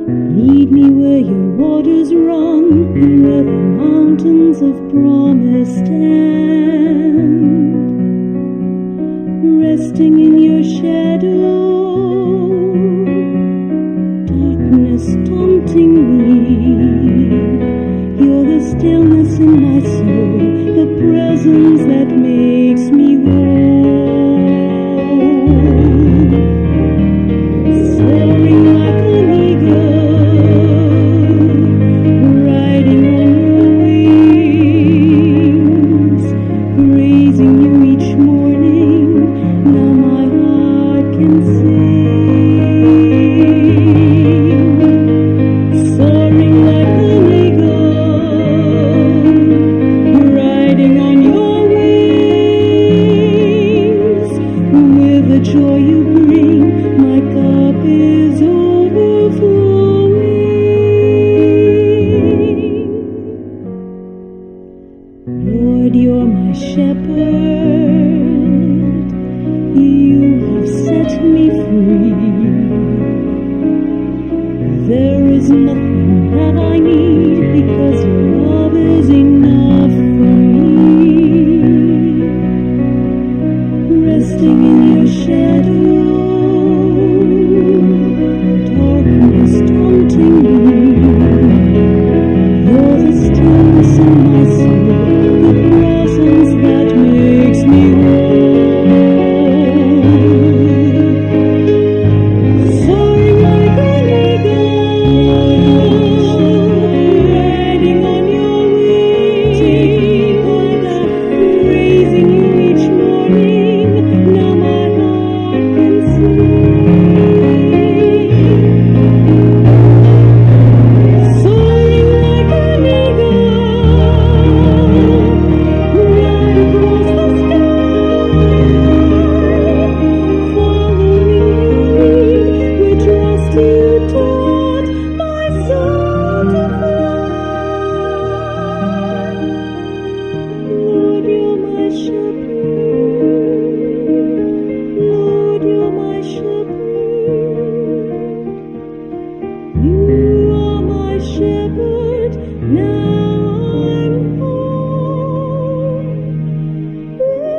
Lead me where your waters run, and where the mountains of promise stand. Resting in your shadow, darkness taunting me. You're the stillness in my soul, the presence that makes me whole. Soaring like an eagle, riding on your wings, praising you each morning. Now my heart can sing. Soaring like an eagle, riding on your wings. With the joy you bring, my cup is overflowing. Lord, you're my shepherd. You have set me free. There is nothing that I need, because your love is enough for me. Resting in your shadow, darkness taunting me. You're the stillness in my soul, the presence that makes me whole. Soaring like an eagle, riding on your wings, praising you each morning. Now my heart can sing. Soaring like an eagle, right across the sky, following your lead, we trust you taught my soul to fly. Lord, you're my shepherd. Lord, you're my shepherd. You are my shepherd. Now I'm home with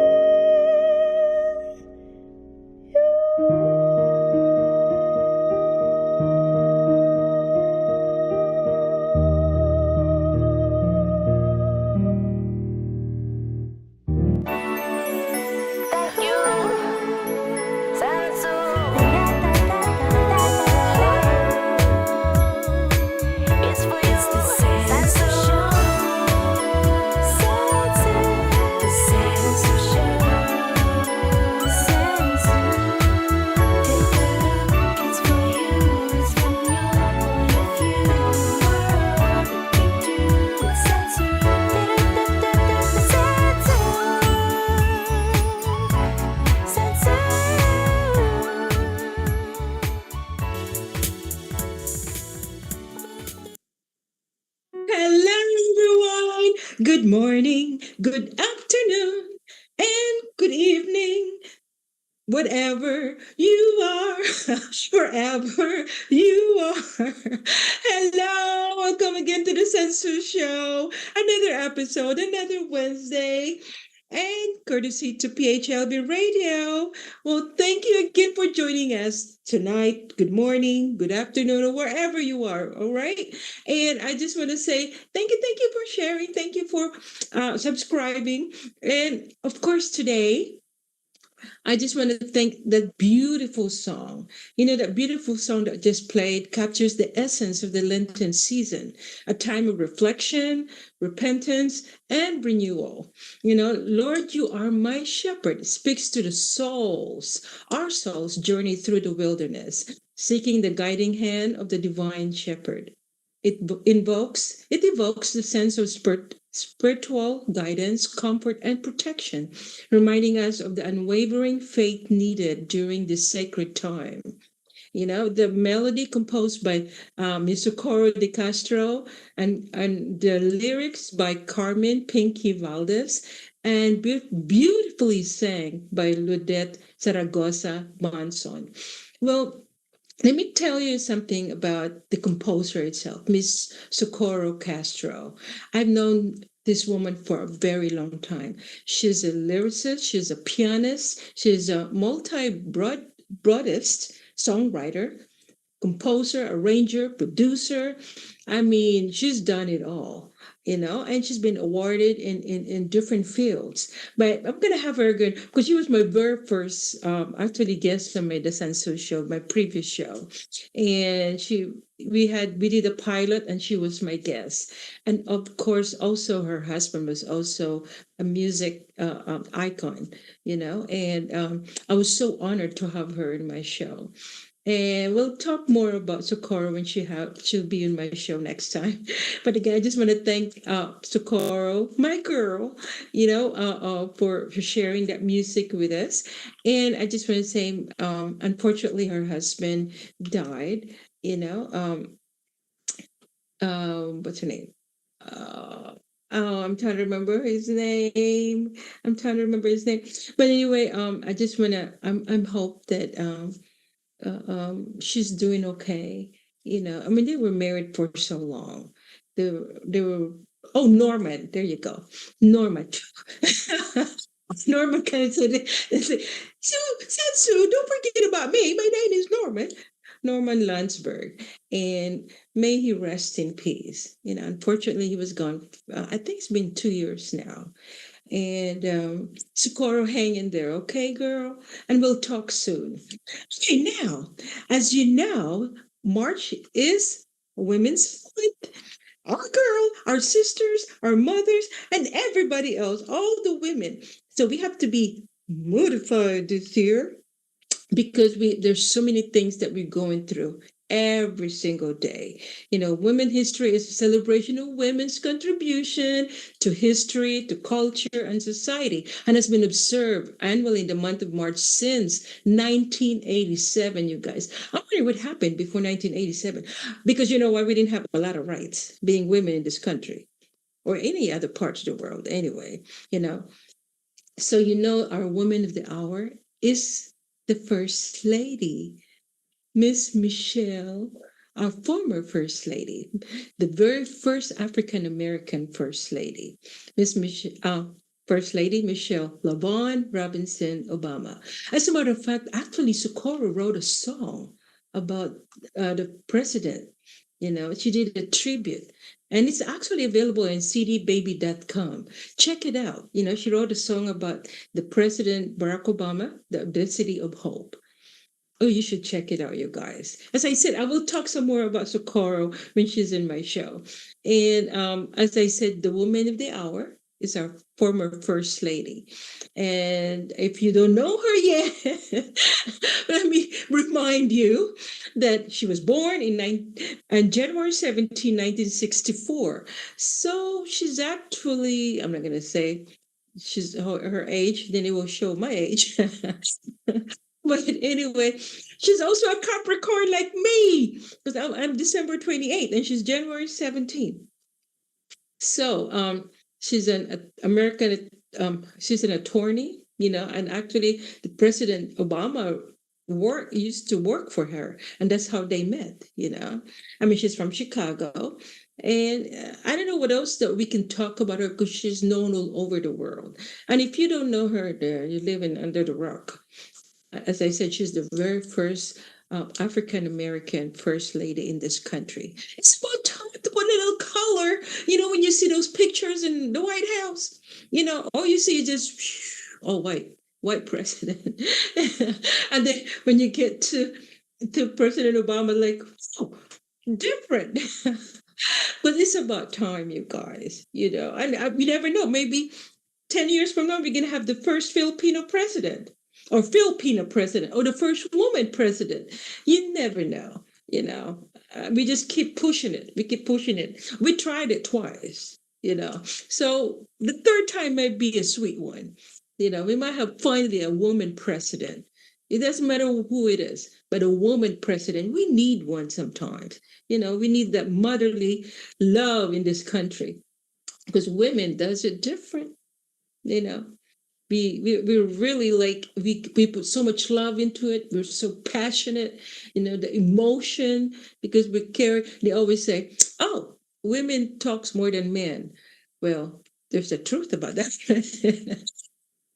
Thank you, Sansu. It's for you, Sansu. The Sansu Show. Sansu. It's for you. It's from your point of view. Sansu. Hello, everyone. Good morning, good afternoon, and good evening. Whatever you are, wherever you are. Hello, welcome again to the Sensu Show. Another episode, another Wednesday. And courtesy to PHLV Radio. Well, thank you again for joining us tonight. Good morning, good afternoon, or wherever you are. All right. And I just want to say thank you for sharing. Thank you for subscribing. And of course, today, I just want to thank that beautiful song. You know, that beautiful song that just played captures the essence of the Lenten season, a time of reflection, repentance, and renewal. You know, Lord, you are my shepherd. It speaks to the souls, our souls' journey through the wilderness, seeking the guiding hand of the divine shepherd. It evokes the sense of spiritual guidance, comfort, and protection, reminding us of the unwavering faith needed during this sacred time. You know, the melody composed by Misocoro de Castro and the lyrics by Carmen Pinky Valdez and beautifully sang by Ludette Zaragoza Manson. Well, Let me tell you something about the composer itself, Miss Socorro Castro. I've known this woman for a very long time. She's a lyricist, she's a pianist, she's a multi-broadist songwriter, composer, arranger, producer. I mean, she's done it all, and she's been awarded in different fields. But I'm gonna have her again because she was my very first actually guest on my The Sansu show, my previous show. And we did a pilot and she was my guest. And of course also her husband was also a music icon, and I was so honored to have her in my show. And we'll talk more about Socorro when she'll be in my show next time. But again, I just want to thank Socorro, my girl, for sharing that music with us. And I just want to say, unfortunately, her husband died. What's her name? Uh, oh, I'm trying to remember his name. I'm trying to remember his name. But anyway, I just wanna. I'm hope that she's doing okay. I mean, they were married for so long. They were. Oh, Norman. There you go, Norman. Norman kind of said, Sansu, don't forget about me. My name is Norman. Norman Landsberg. And may he rest in peace. Unfortunately, he was gone. I think it's been 2 years now. And Socorro, hang in there, okay, girl? And we'll talk soon. Okay, now, as you know, March is Women's Month. Our girl, our sisters, our mothers, and everybody else, all the women. So we have to be mortified this year because there's so many things that we're going through every single day. Women history is a celebration of women's contribution to history, to culture, and society, and has been observed annually in the month of March since 1987. You guys, I wonder what happened before 1987, because you know why, we didn't have a lot of rights being women in this country or any other parts of the world anyway. you know so, our woman of the hour is the First Lady, Miss Michelle, our former First Lady, the very first African American First Lady, Miss Michelle. First Lady Michelle LaVaughn Robinson Obama. As a matter of fact, actually, Socorro wrote a song about the president. She did a tribute, and it's actually available on cdbaby.com. Check it out. She wrote a song about the president, Barack Obama, the city of hope. Oh, you should check it out, you guys. As I said, I will talk some more about Socorro when she's in my show. And as I said, the woman of the hour is our former first lady. And if you don't know her yet, let me remind you that she was born on January 17, 1964. So she's actually, I'm not going to say she's her age, then it will show my age. But anyway, she's also a Capricorn like me because I'm December 28th and she's January 17th. So she's an American, she's an attorney, and actually the President Obama used to work for her, and that's how they met. I mean, she's from Chicago. And I don't know what else that we can talk about her because she's known all over the world. And if you don't know her there, you're living under the rock. As I said, she's the very first African American first lady in this country. It's about time to put a little color. When you see those pictures in the White House, all you see is just all white president. And then when you get to President Obama, like, oh, different. But it's about time, you guys. And we never know. Maybe 10 years from now, we're going to have the first Filipino president or Filipino president or the first woman president. You never know, we just keep pushing it. We keep pushing it. We tried it twice. So the third time might be a sweet one. We might have finally a woman president. It doesn't matter who it is, but a woman president, we need one sometimes. We need that motherly love in this country because women does it different, you know. we're really like we put so much love into it. We're so passionate, the emotion because we care. They always say, "Oh, women talks more than men." Well, there's the truth about that.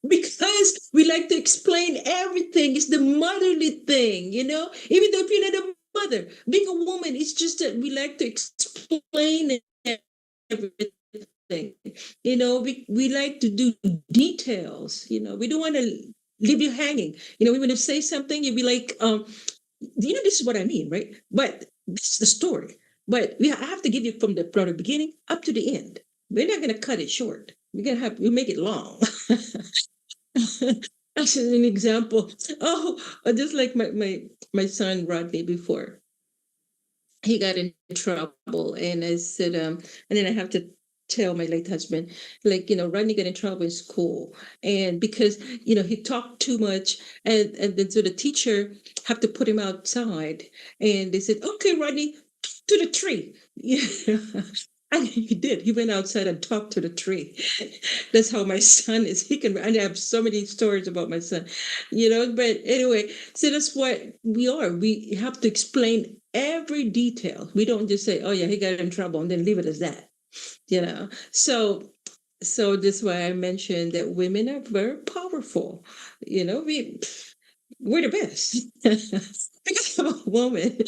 Because we like to explain everything. It's the motherly thing, Even though if you're not a mother, being a woman, it's just that we like to explain everything. We like to do details. We don't want to leave you hanging. We want to say something, you'd be like, this is what I mean, right? But this is the story. But I have to give you from the beginning up to the end. We're not going to cut it short. We make it long. As an example, just like my son Rodney before he got in trouble, and I said, and then I have to tell my late husband, like, Rodney got in trouble in school, and because he talked too much, and then so the teacher have to put him outside, and they said, okay, Rodney, to the tree. Yeah. And he did. He went outside and talked to the tree. That's how my son is. He can. I have so many stories about my son, But anyway, so that's what we are. We have to explain every detail. We don't just say, "Oh yeah, he got in trouble," and then leave it as that. So that's why I mentioned that women are very powerful. We're the best. Because I'm a woman.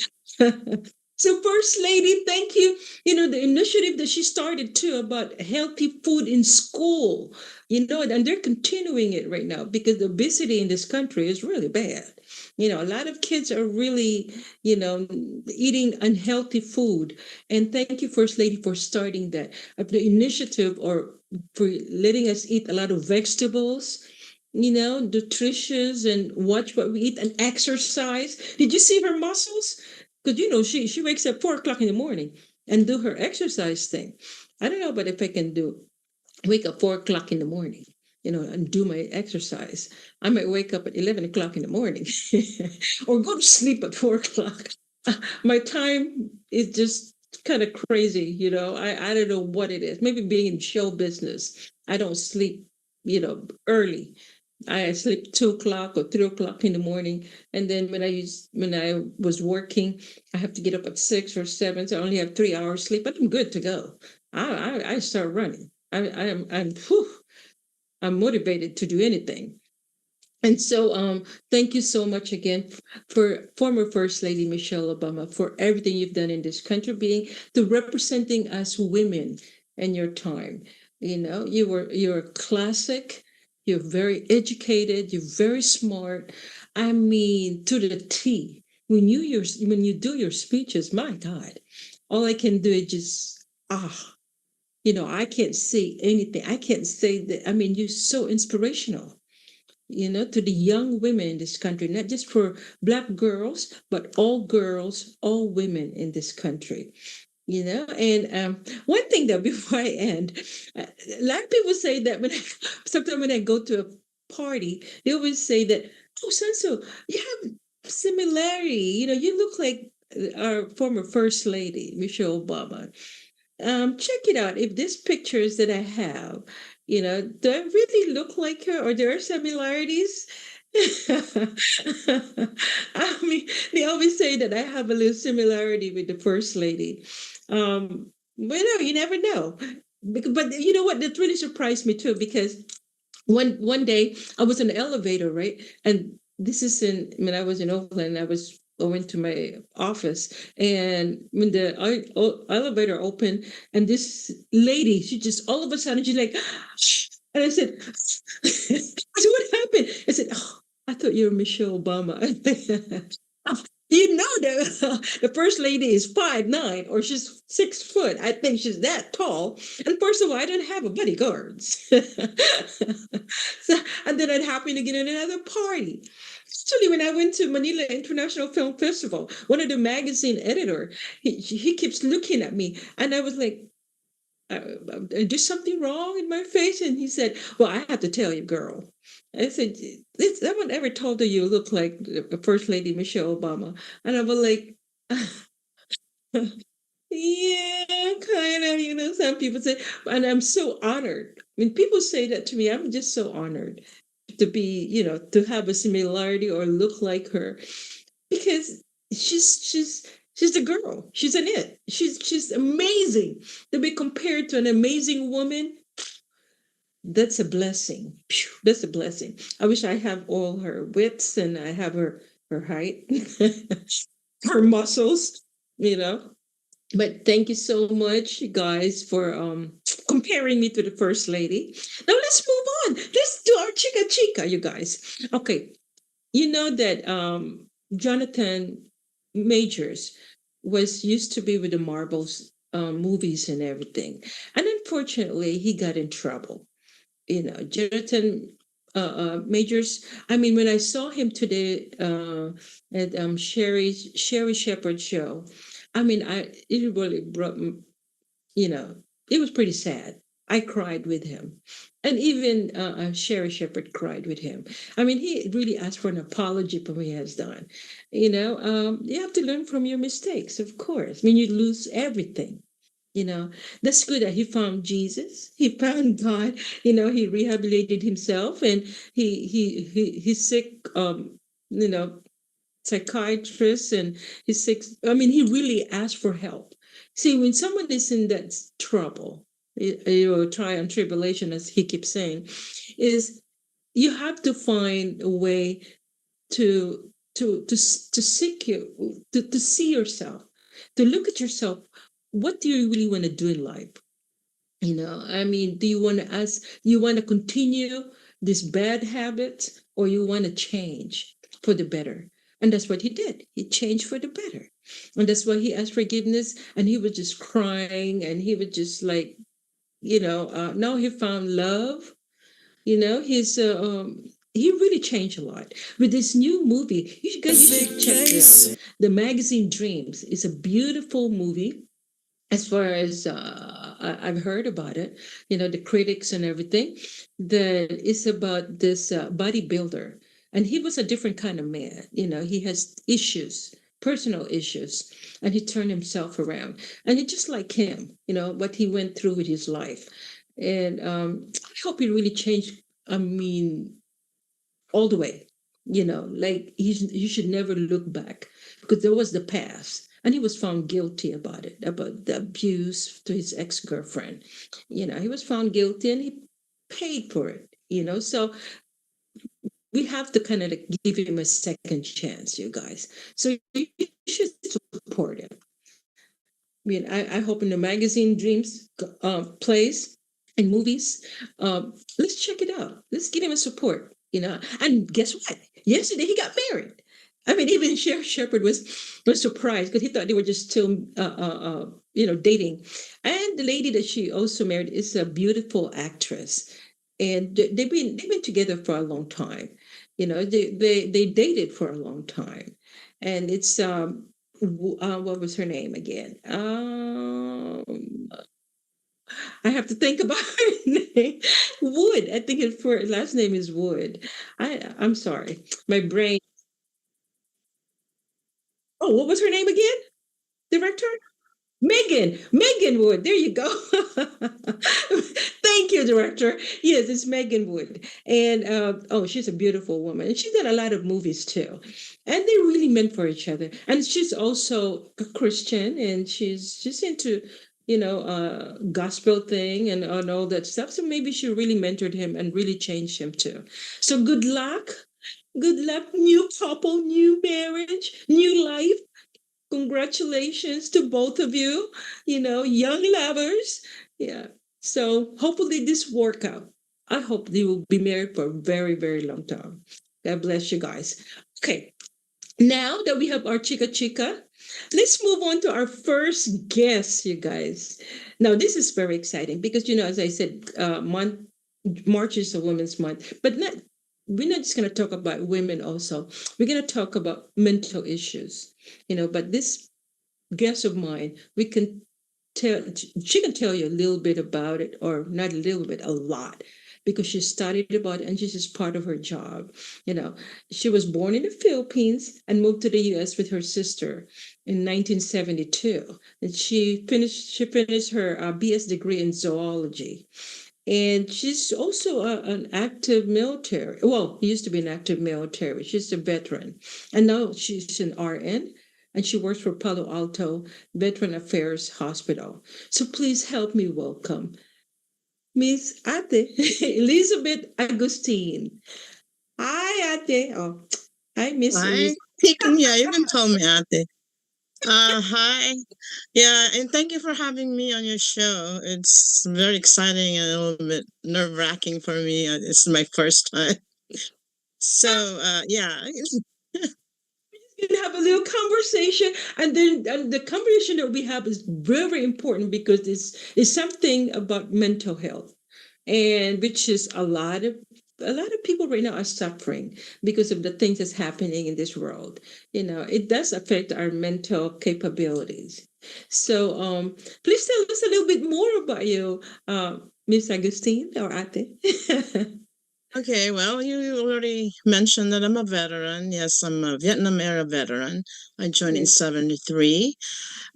So, First Lady, thank you. The initiative that she started too about healthy food in school, and they're continuing it right now because the obesity in this country is really bad. A lot of kids are really, eating unhealthy food. And thank you, First Lady, for starting that. The initiative or for letting us eat a lot of vegetables, nutritious and watch what we eat and exercise. Did you see her muscles? Because she wakes up 4 o'clock in the morning and do her exercise thing. I don't know, but if I can do wake up 4 o'clock in the morning, and do my exercise, I might wake up at 11 o'clock in the morning, or go to sleep at 4 o'clock. My time is just kind of crazy, I don't know what it is. Maybe being in show business, I don't sleep, early. I sleep 2 o'clock or 3 o'clock in the morning, and then when I was working, I have to get up at 6 or 7, so I only have 3 hours sleep. But I'm good to go. I start running. I'm motivated to do anything. And so, thank you so much again for former First Lady Michelle Obama for everything you've done in this country, being to representing us women in your time. You're a classic. You're very educated. You're very smart. I mean, to the T. When you do your speeches, my God, all I can do is just I can't say anything. I can't say that. I mean, you're so inspirational, to the young women in this country, not just for Black girls, but all women in this country. And one thing though, before I end, a lot of people say that sometimes when I go to a party, they always say that, oh, Sansu, you have similarity. You look like our former First Lady, Michelle Obama. Check it out. If these pictures that I have, do I really look like her or there are similarities? I mean, they always say that I have a little similarity with the first lady. But no, you never know. But you know what? That really surprised me too, because one day I was in the elevator, right? And this is when I was in Oakland, I was going to my office, and when the elevator opened, and this lady, she just all of a sudden she's like, and I said, I said, what happened? I said, oh, I thought you were Michelle Obama. The first lady is 5'9", or she's 6 foot. I think she's that tall. And first of all, I don't have a bodyguards. So, and then it happened again in another party. Actually, when I went to Manila International Film Festival, one of the magazine editor, he keeps looking at me, and I was like, "Is something wrong in my face?" And he said, "Well, I have to tell you, girl." I said, "Someone ever told you you look like the First Lady Michelle Obama?" And I was like, "Yeah, kind of." Some people say, and I'm so honored. When people say that to me, I'm just so honored to be, to have a similarity or look like her, because she's the girl. She's an it. She's amazing. To be compared to an amazing woman, that's a blessing. Phew, that's a blessing. I wish I have all her wits and I have her height, her muscles, you know. But thank you so much, you guys, for comparing me to the first lady. Now let's move on. Let's do our chica chica, you guys. Okay, you know that Jonathan Majors was used to be with the Marvels movies and everything, and unfortunately, he got in trouble. Jonathan Majors. I mean, when I saw him today at Sherry Shepherd show, I mean, it really brought you know, it was pretty sad. I cried with him. And even Sherry Shepherd cried with him. I mean, he really asked for an apology for what he has done. You have to learn from your mistakes, of course. I mean, you lose everything. You know, that's good that he found Jesus. He found God. He rehabilitated himself, and he's sick. You know, psychiatrist, and he's sick. I mean, he really asked for help. See, when someone is in that trouble, trial and tribulation, as he keeps saying, is you have to find a way to seek you, to see yourself, to look at yourself. What do you really want to do in life? I mean, do you want to continue this bad habits, or you want to change for the better? And that's what he did. He changed for the better. And that's why he asked forgiveness, and he was just crying, and he was just like, now he found love. He really changed a lot with this new movie. You should check it out. The Magazine Dreams is a beautiful movie. As far as I've heard about it, the critics and everything, that is about this bodybuilder. And he was a different kind of man. He has issues, personal issues, and he turned himself around. And it's just like him, what he went through with his life. And I hope he really changed. I mean, all the way. Like you should never look back, because there was the past, and he was found guilty about it, about the abuse to his ex-girlfriend. He was found guilty, and he paid for it. So we have to kind of like give him a second chance, you guys. So you should support him. I mean, I hope in the Magazine Dreams plays and movies, let's check it out. Let's give him a support, And guess what? Yesterday he got married. I mean, even Sheriff Shepherd was surprised, because he thought they were just still, dating. And the lady that she also married is a beautiful actress, and they've been together for a long time. They dated for a long time, and it's what was her name again? I have to think about her name. Wood. I think her last name is Wood. I'm sorry, my brain. Oh, what was her name again? Director? Megan Wood. There you go. Thank you, director. Yes, it's Megan Wood, and she's a beautiful woman, and she's done a lot of movies too, and they really meant for each other. And she's also a Christian, and she's into gospel thing, and all that stuff. So maybe she really mentored him and really changed him too. So good luck. Good luck, new couple, new marriage, new life. Congratulations to both of you, young lovers. Yeah. So hopefully this work out. I hope they will be married for a very, very long time. God bless you guys. Okay. Now that we have our chica chica, let's move on to our first guest, you guys. Now, this is very exciting because, as I said, March is a Women's Month, but we're not just going to talk about women also. We're going to talk about mental issues, but this guest of mine, we can she can tell you a little bit about it, or not a little bit, a lot, because she studied about it, and this is part of her job. You know, she was born in the Philippines and moved to the US with her sister in 1972. And she finished her BS degree in zoology. And she's also an active military. Well, used to be an active military. She's a veteran. And now she's an RN and she works for Palo Alto Veteran Affairs Hospital. So please help me welcome Miss Ate Elizabeth Agustin. Hi, Ate. Oh, hi, Miss Hi. Elizabeth. You can tell me Ate. Hi. Yeah, and thank you for having me on your show. It's very exciting and a little bit nerve-wracking for me. It's my first time. So, yeah. We can have a little conversation, and then the conversation that we have is very important because it's something about mental health, and which is a lot of people right now are suffering because of the things that's happening in this world. It does affect our mental capabilities. So please tell us a little bit more about you, Miss Agustine or Ate. Okay, well, you already mentioned that I'm a veteran. Yes, I'm a Vietnam era veteran. I joined in Yes. 73,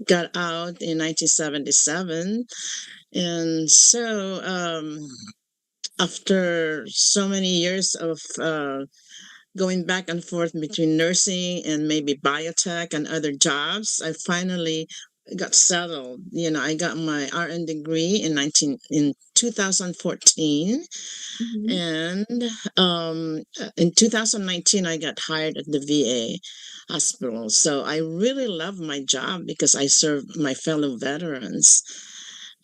got out in 1977. And so, after so many years of going back and forth between nursing and maybe biotech and other jobs, I finally got settled. I got my RN degree in 2014, Mhm. and in 2019 I got hired at the VA hospital. So I really love my job because I serve my fellow veterans.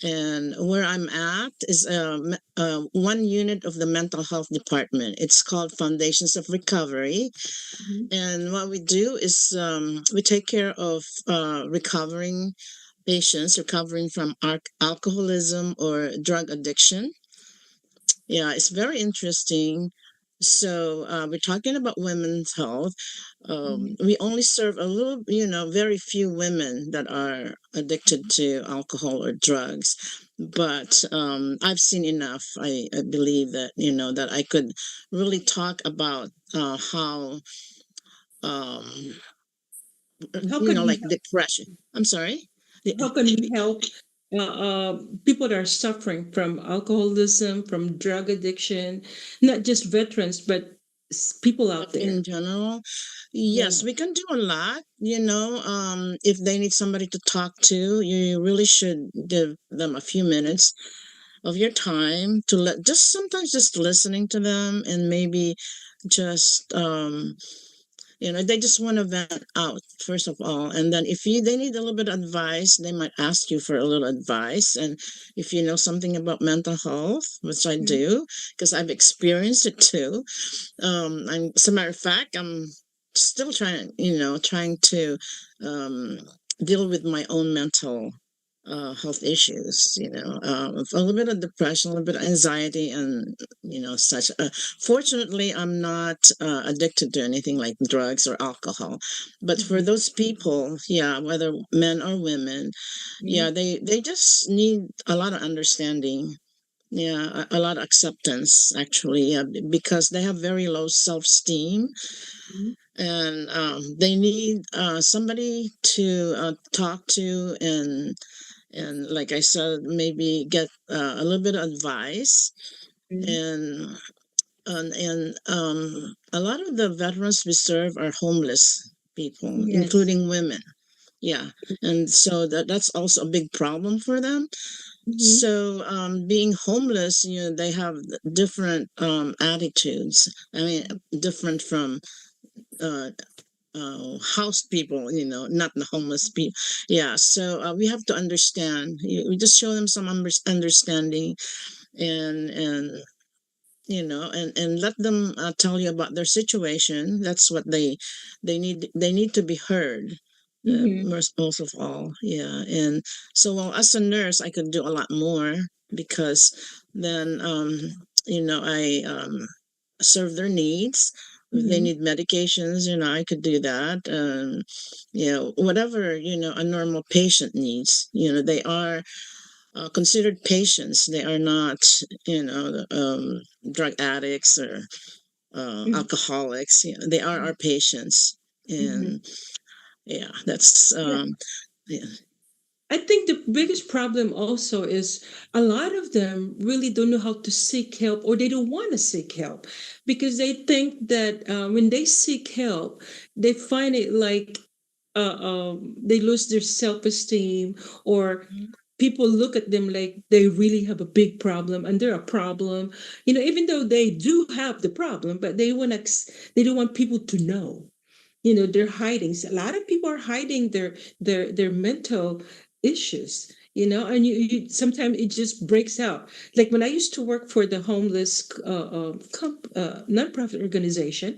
And where I'm at is one unit of the mental health department. It's called Foundations of Recovery. Mhm. And what we do is we take care of recovering patients recovering from alcoholism or drug addiction. Yeah, it's very interesting. So we're talking about women's health. Mhm. We only serve a little, very few women that are addicted to alcohol or drugs. But I've seen enough. I believe that, that I could really talk about how, um, How can we like depression. I'm sorry. how can we help people that are suffering from alcoholism, from drug addiction, not just veterans, but people out there? In general, Yeah. yes, we can do a lot. If they need somebody to talk to, you really should give them a few minutes of your time to just sometimes just listening to them, and maybe just they just want to vent out first of all, and then if they need a little bit of advice, they might ask you for a little advice. And if you know something about mental health, which I Mhm. do because I've experienced it too, as a matter of fact, I'm still trying to um, deal with my own mental health issues. A little bit of depression, a little bit of anxiety, and such. Fortunately, I'm not addicted to anything like drugs or alcohol. But for Mhm. those people, yeah, whether men or women, yeah, Mhm. they just need a lot of understanding, yeah, a lot of acceptance actually, yeah, because they have very low self-esteem, Mhm. and they need somebody to talk to, and like I said, maybe get a little bit of advice. Mhm. And a lot of the veterans we serve are homeless people, Yes. including women. Yeah, and so that's also a big problem for them. Mhm. So, being homeless, they have different attitudes. I mean, different from uh, house people, not the homeless people. Yeah. So we have to understand. We just show them some understanding, and and let them tell you about their situation. That's what they need. They need to be heard. Mhm. Most of all, yeah. And so, well, as a nurse, I could do a lot more because then, I serve their needs. If they Mhm. need medications, I could do that. Whatever, a normal patient needs, they are considered patients. They are not, drug addicts or Mhm. alcoholics. They are our patients. Mhm. And yeah, that's Yeah. yeah. I think the biggest problem also is a lot of them really don't know how to seek help, or they don't want to seek help because they think that when they seek help, they find it like they lose their self esteem, or Mhm. people look at them like they really have a big problem and they're a problem. Even though they do have the problem, but they don't want people to know. They're hiding. A lot of people are hiding their mental issues. And you sometimes it just breaks out. Like when I used to work for the homeless nonprofit organization,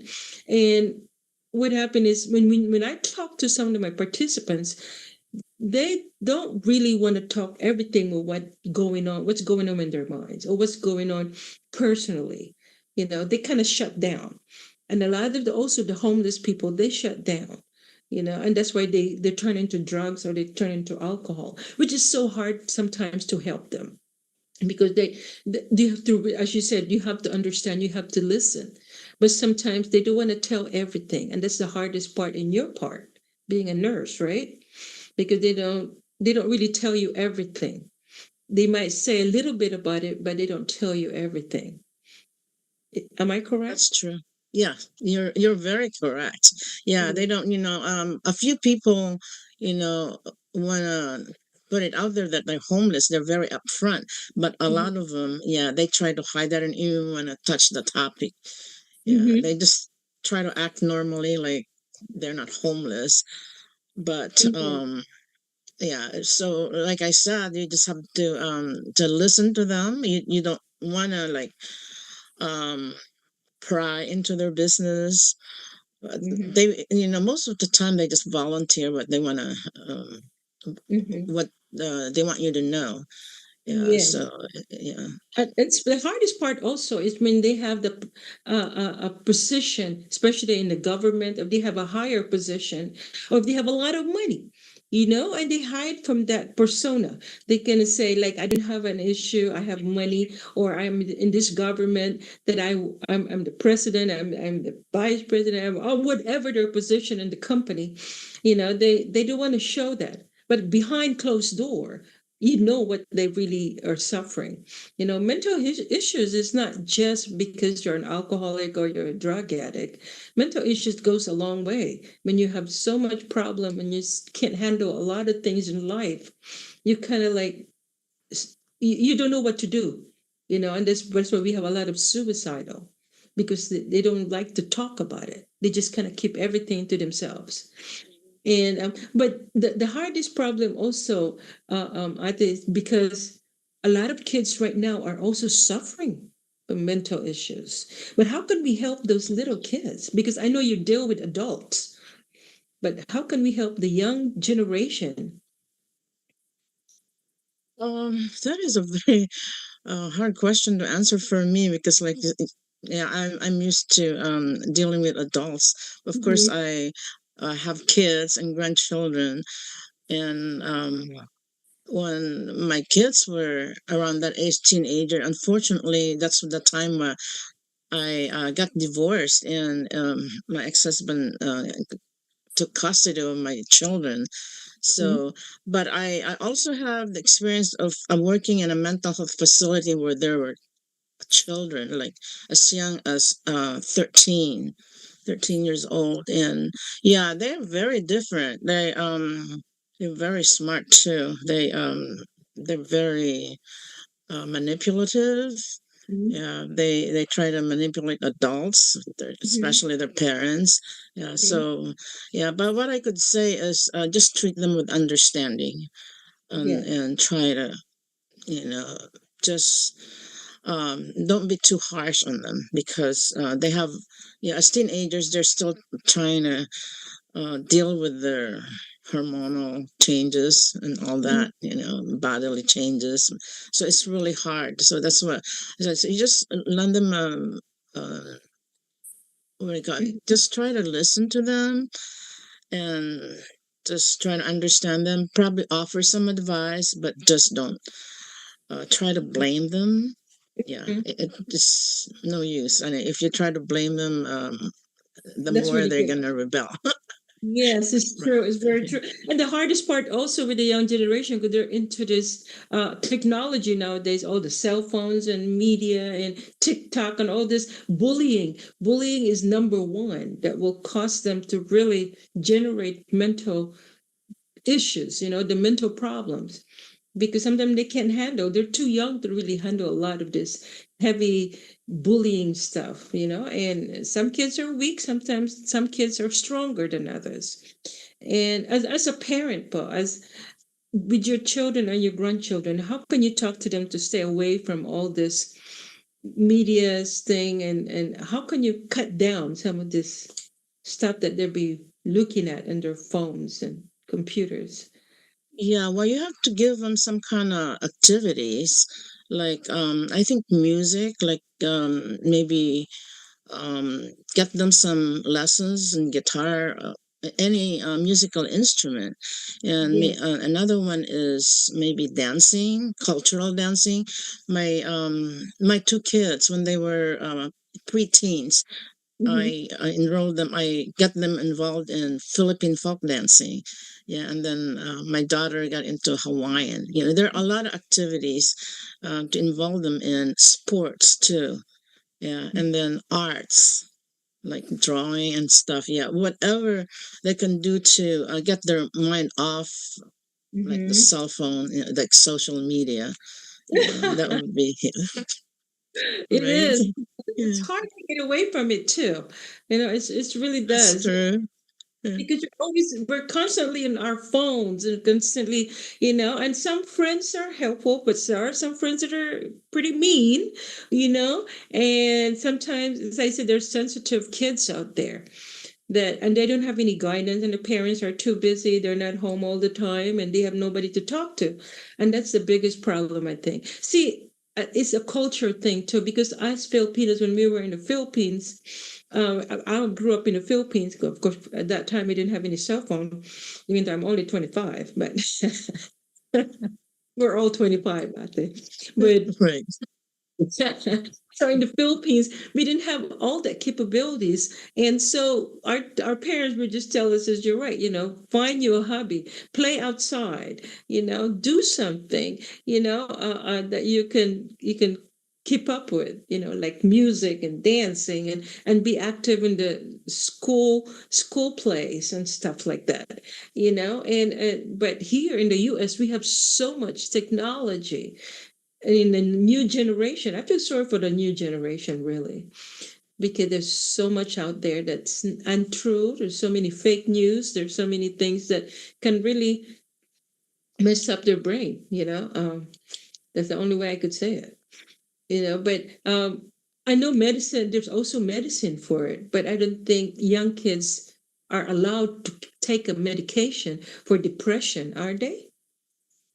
and what happened is when I talked to some of my participants, they don't really want to talk everything with what's going on in their minds, or what's going on personally. They kind of shut down. And a lot of also the homeless people, they shut down. And that's why they turn into drugs, or they turn into alcohol, which is so hard sometimes to help them, because they have to, as you said, you have to understand, you have to listen. But sometimes they don't want to tell everything, and that's the hardest part in your part, being a nurse, right? Because they don't really tell you everything. They might say a little bit about it, but they don't tell you everything. Am I That's correct? true. Yeah, you're very correct. Yeah, they Mhm. don't, a few people, wanna put it out there that they're homeless. They're very upfront, but a Mhm. lot of them, yeah, they try to hide that and even wanna touch the topic. Yeah, Mhm. they just try to act normally like they're not homeless. But Mhm. yeah, so like I said, you just have to listen to them. You don't wanna like um pry into their business. Mhm. They, most of the time they just volunteer what they want to, Mhm. what they want you to know. Yeah, Yeah. so yeah. And it's the hardest part also is when they have a position, especially in the government, if they have a higher position, or if they have a lot of money, and they hide from that persona. They can say like, I don't have an issue, I have money, or I'm in this government, that I'm the president, I'm the vice president, or whatever their position in the company. They don't want to show that, but behind closed door, what they really are suffering. Mental issues is not just because you're an alcoholic or you're a drug addict. Mental issues goes a long way. When you have so much problem and you can't handle a lot of things in life, you kind of like you don't know what to do. And that's why we have a lot of suicidal, because they don't like to talk about it. They just kind of keep everything to themselves. And but the hardest problem also, I think, is because a lot of kids right now are also suffering from mental issues. But how can we help those little kids? Because I know you deal with adults, but how can we help the young generation? That is a very hard question to answer for me because, like, yeah, I'm used to dealing with adults. Of course, Mhm. I have kids and grandchildren, and when my kids were around that age, teenager, unfortunately, that's the time I got divorced, and my ex-husband took custody of my children. Mhm. So, but I also have the experience of working in a mental health facility where there were children like as young as 13 years old. And yeah, they're very different. They're very smart too. They're very manipulative. Mhm. Yeah, they try to manipulate adults, Mhm. especially their parents. Yeah, Mhm. so yeah, but what I could say is just treat them with understanding, and Yeah. try to, you know just don't be too harsh on them because they have, yeah, as teenagers they're still trying to deal with their hormonal changes and all Mhm. that, bodily changes. So it's really hard. So that's what, so you just lend them what do you call it? Mhm. Just try to listen to them and just try to understand them. Probably offer some advice, but just don't try to blame them. Yeah, Mhm. it's no use. And if you try to blame them, the That's more really they're good. gonna rebel. Yes, it's Right. true. It's very true. And the hardest part also with the young generation, because they're into this technology nowadays, all the cell phones and media and TikTok and all this bullying. Bullying is number one that will cause them to really generate mental issues, the mental problems, because sometimes they can't handle, they're too young to really handle a lot of this heavy bullying stuff, and some kids are weak, sometimes some kids are stronger than others. And as a parent, Paul, as with your children and your grandchildren, how can you talk to them to stay away from all this media's thing, and how can you cut down some of this stuff that they'll be looking at in their phones and computers? Yeah, well, you have to give them some kind of activities, like I think music, like maybe get them some lessons in guitar, any musical instrument. And Yeah. another one is maybe dancing, cultural dancing. My two kids, when they were preteens, Hmm. I enrolled them. I got them involved in Philippine folk dancing. Yeah, and then my daughter got into Hawaiian. There are a lot of activities to involve them in, sports too. Yeah, and then arts like drawing and stuff. Yeah, whatever they can do to get their mind off, like the Hmm. cell phone, like social media. Yeah, that would be It right. is. It's Yeah, hard to get away from it too. It's really that's does. true. Yeah. Because we're constantly in our phones and constantly, and some friends are helpful, but there are some friends that are pretty mean, and sometimes, as I said, there's sensitive kids out there and they don't have any guidance, and the parents are too busy, they're not home all the time, and they have nobody to talk to. And that's the biggest problem, I think. See, it's a culture thing too, because us Filipinos, when we were in the Philippines, I grew up in the Philippines. Of course, at that time we didn't have any cell phone, even though I'm only 25, but we're all 25, I think. But Right. so in the Philippines, we didn't have all that capabilities, and so our parents would just tell us, "As you're right, find you a hobby, play outside, do something, that you can keep up with, like music and dancing, and be active in the school plays and stuff like that, and but here in the U.S. we have so much technology in the new generation. I feel sorry for the new generation, really, because there's so much out there that's untrue. There's so many fake news. There's so many things that can really mess up their brain. That's the only way I could say it. But I know medicine. There's also medicine for it, but I don't think young kids are allowed to take a medication for depression, are they?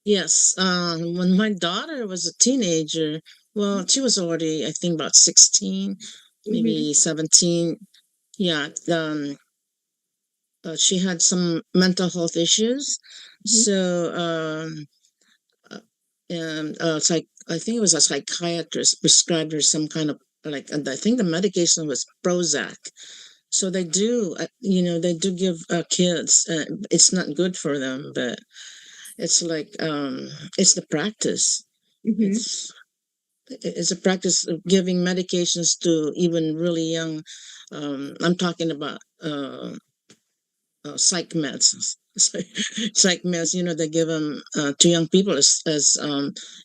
Yes. When my daughter was a teenager, well, she was already, I think, about 16, Mm-hmm. maybe 17. Yeah. She had some mental health issues. So, uh, I think it was a psychiatrist prescribed her some kind of, like, and I think the medication was Prozac. So they do give kids. It's not good for them, but it's like it's the practice. Mm-hmm. It's it's a practice of giving medications to even really young. I'm talking about psych meds. Psych meds, they give them to young people as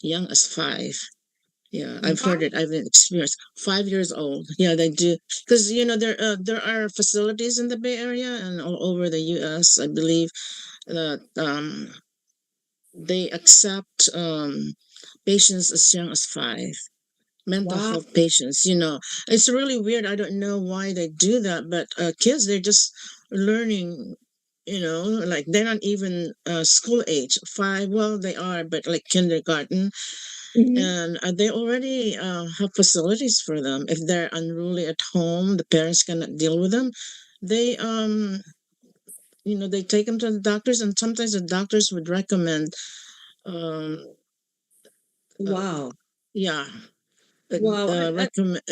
young as 5. Yeah, I've heard it. I've experienced 5 years old. Yeah, they do because there are facilities in the Bay Area and all over the U.S. I believe that they accept patients as young as 5. Mental Wow. health patients. It's really weird. I don't know why they do that, but kids, they're just learning. Like they're not even school age 5. Well, they are, but like kindergarten, Mm-hmm. and they already have facilities for them. If they're unruly at home, the parents cannot deal with them. They they take them to the doctors, and sometimes the doctors would recommend um uh, Wow. yeah Wow. recommend.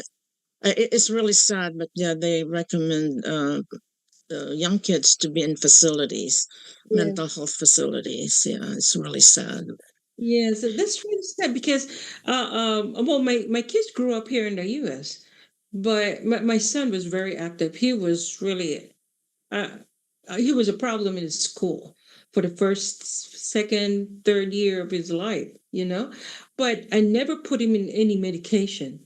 It's really sad, but yeah, they recommend young kids to be in facilities, Yeah. mental health facilities. Yeah, it's really sad. Yeah, so that's really sad because, well, my kids grew up here in the U.S., but my son was very active. He was really, uh, he was a problem in school for the first, second, third year of his life, but I never put him in any medication.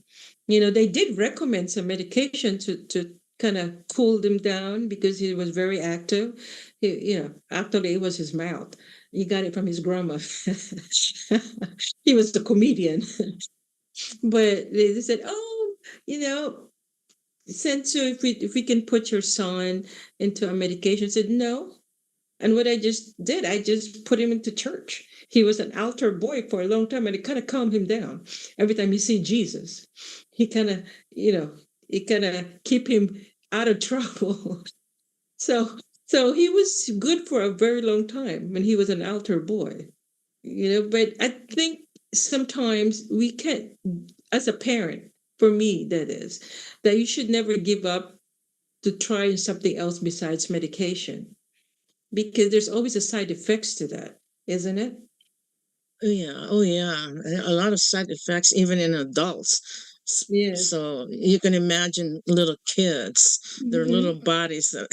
They did recommend some medication to kind of cool him down because he was very active. Actually, it was his mouth. He got it from his grandma. He was a comedian. But they said, oh, you know, Sensu, if we can put your son into a medication. I said, no. And what I just did, I just put him into church. He was an altar boy for a long time, and it kind of calmed him down. Every time he see Jesus, he kind of, it kind of keep him out of trouble. So, so he was good for a very long time when he was an altar boy. But I think sometimes we can't, as a parent, for me, that is, that you should never give up to try something else besides medication because there's always a side effects to that, isn't it? Yeah, oh yeah, a lot of side effects even in adults. Yes. So you can imagine little kids, their little Hmm. bodies that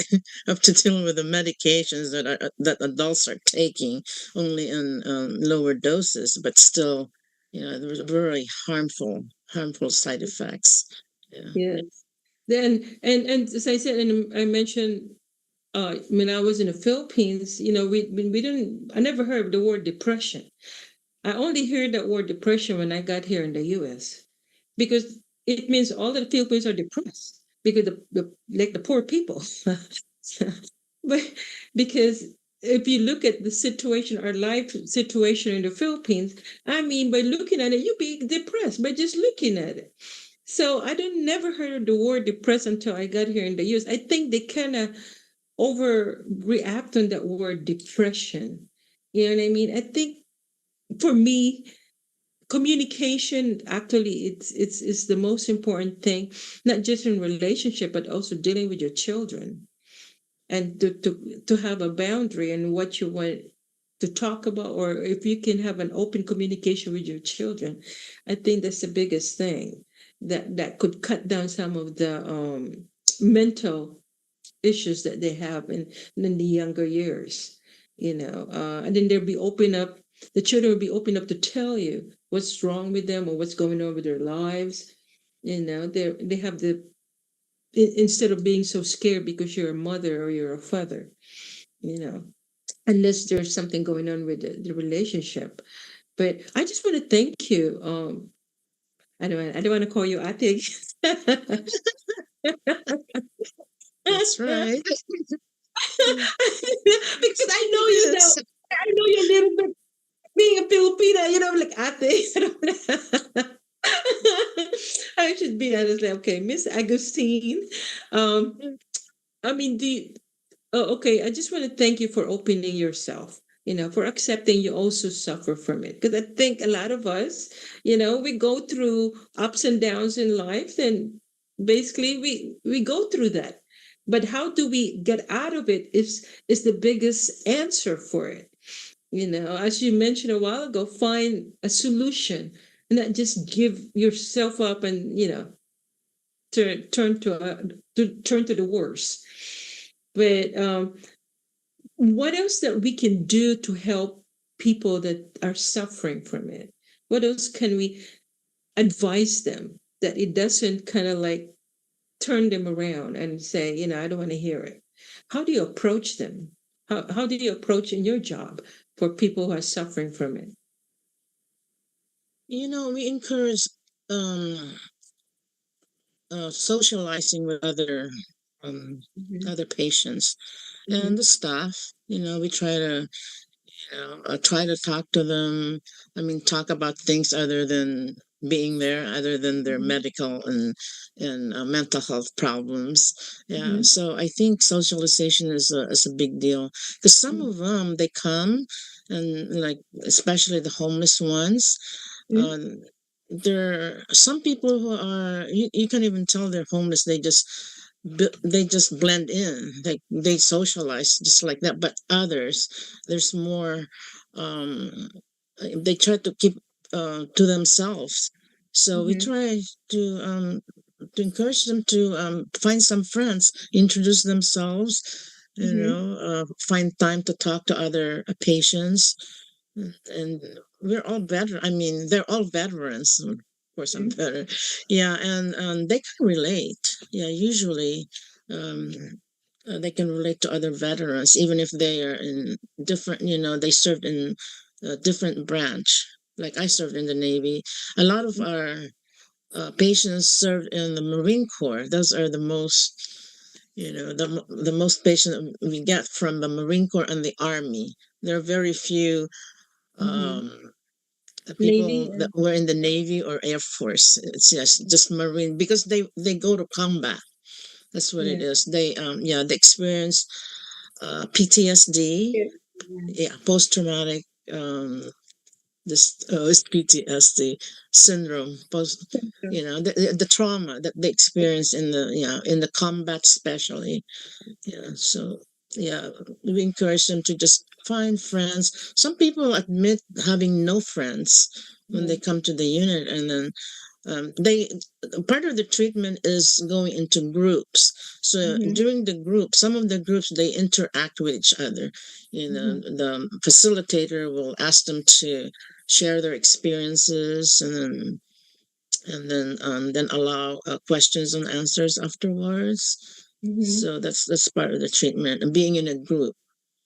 have to deal with the medications that adults are taking only in lower doses, but still, there's very harmful side effects. Yeah. Yes. Then and as I said, and I mentioned when I was in the Philippines, we didn't. I never heard the word depression. I only heard that word depression when I got here in the U.S. because it means all the Filipinos are depressed because the poor people. But because if you look at the situation, our life situation in the Philippines, I mean, by looking at it, you be depressed by just looking at it. So I don't never heard of the word depressed until I got here in the US. I think they kind of overreact on that word depression. You know what I mean? I think for me, communication actually it's the most important thing, not just in relationship, but also dealing with your children and to have a boundary and what you want to talk about, or if you can have an open communication with your children. I think that's the biggest thing that could cut down some of the mental issues that they have in the younger years, and then they'll be open up. The children will be open up to tell you what's wrong with them or what's going on with their lives. They have instead of being so scared because you're a mother or you're a father, you know, unless there's something going on with the relationship. But I just want to thank you. I don't want to call you Ate. That's right. Because I know you now. Yes. I know you a little bit being a Filipina, like Ate. I should be honestly okay, Miss Agustine. Um, I mean, okay, I just want to thank you for opening yourself, for accepting you also suffer from it. Because I think a lot of us, we go through ups and downs in life, and basically we go through that. But how do we get out of it is the biggest answer for it. As you mentioned a while ago, find a solution and not just give yourself up and, turn to the worst. But what else that we can do to help people that are suffering from it? What else can we advise them that it doesn't kind of like turn them around and say, I don't want to hear it? How do you approach them? How do you approach in your job for people who are suffering from it? We encourage um, socializing with um, Mm-hmm. other patients and Mm-hmm. the staff. We try to talk to them. I mean, talk about things other than being there, other than their Mm-hmm. medical and mental health problems. Yeah, Mm-hmm. so I think socialization is a big deal because some of them they come and like especially the homeless ones. Mm-hmm. There are some people who are you can even tell they're homeless. They just they just blend in, they socialize just like that. But others, there's more, um they try to keep to themselves. So we Mm-hmm. try to encourage them to find some friends, introduce themselves, Mm-hmm. find time to talk to other patients. And we're all veteran. I mean, they're all veterans. Of course, I'm better. Yeah, and they can relate. Yeah, usually, um, they can relate to other veterans, even if they are in different. They served in a different branch. Like I served in the Navy. A lot of our patients served in the Marine Corps. Those are the most. The most patients we get from the Marine Corps and the Army. There are very few Mm-hmm. um, Navy people that and were in the Navy or Air Force. It's just Marine because they go to combat. That's what it yeah. is. They experience PTSD, Yeah. yeah, post traumatic this it's PTSD syndrome, post the trauma that they experience in the combat especially. Yeah, so yeah, we encourage them to just find friends. Some people admit having no friends when Yeah. they come to the unit, and then they part of the treatment is going into groups. So Mm-hmm. during the group, some of the groups they interact with each other. Mm-hmm. The facilitator will ask them to share their experiences, and then allow questions and answers afterwards. Mm-hmm. So that's part of the treatment and being in a group.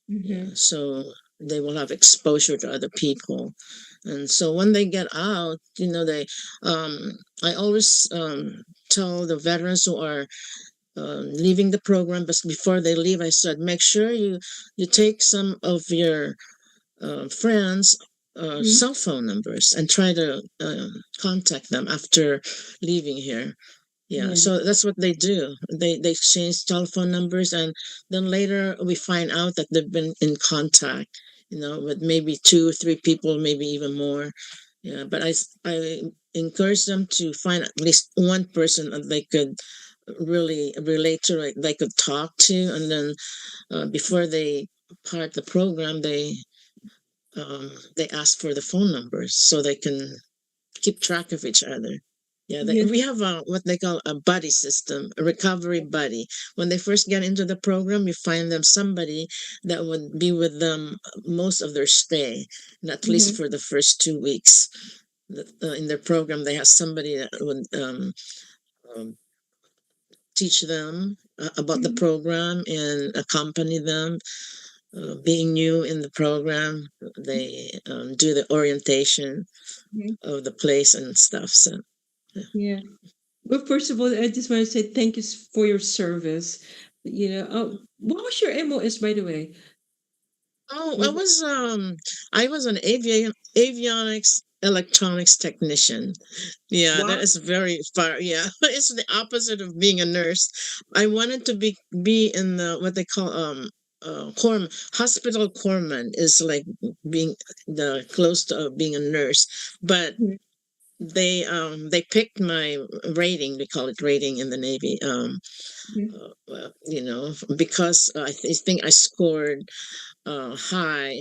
Yeah, Mm-hmm. so they will have exposure to other people, and so when they get out, um, I always tell the veterans who are leaving the program, but before they leave, I said, make sure you take some of your friends' cell phone numbers and try to contact them after leaving here. Yeah, Yeah. so that's what they do. They exchange telephone numbers, and then later we find out that they've been in contact, with maybe two or three people, maybe even more. Yeah, but I encourage them to find at least one person that they could really relate to, like they could talk to, and then before they part the program, they ask for the phone numbers so they can keep track of each other. Yeah, Yeah. we have what they call a buddy system, a recovery buddy. When they first get into the program, you find them somebody that would be with them most of their stay, and at least Mm-hmm. for the first 2 weeks. In their program, they have somebody that would um, teach them about the Mm-hmm. program and accompany them. Being new in the program, they do the orientation of the place and stuff. So, yeah. Yeah. Well, first of all, I just want to say thank you for your service. What was your MOS, by the way? Oh, Was it I was an avionics electronics technician. Yeah, that wow? is very far. Yeah, it's the opposite of being a nurse. I wanted to be in the what they call corps hospital corpsman is like being the close to being a nurse, but Mhm. they picked my rating. We call it rating in the Navy. Mhm. Because I think I scored high,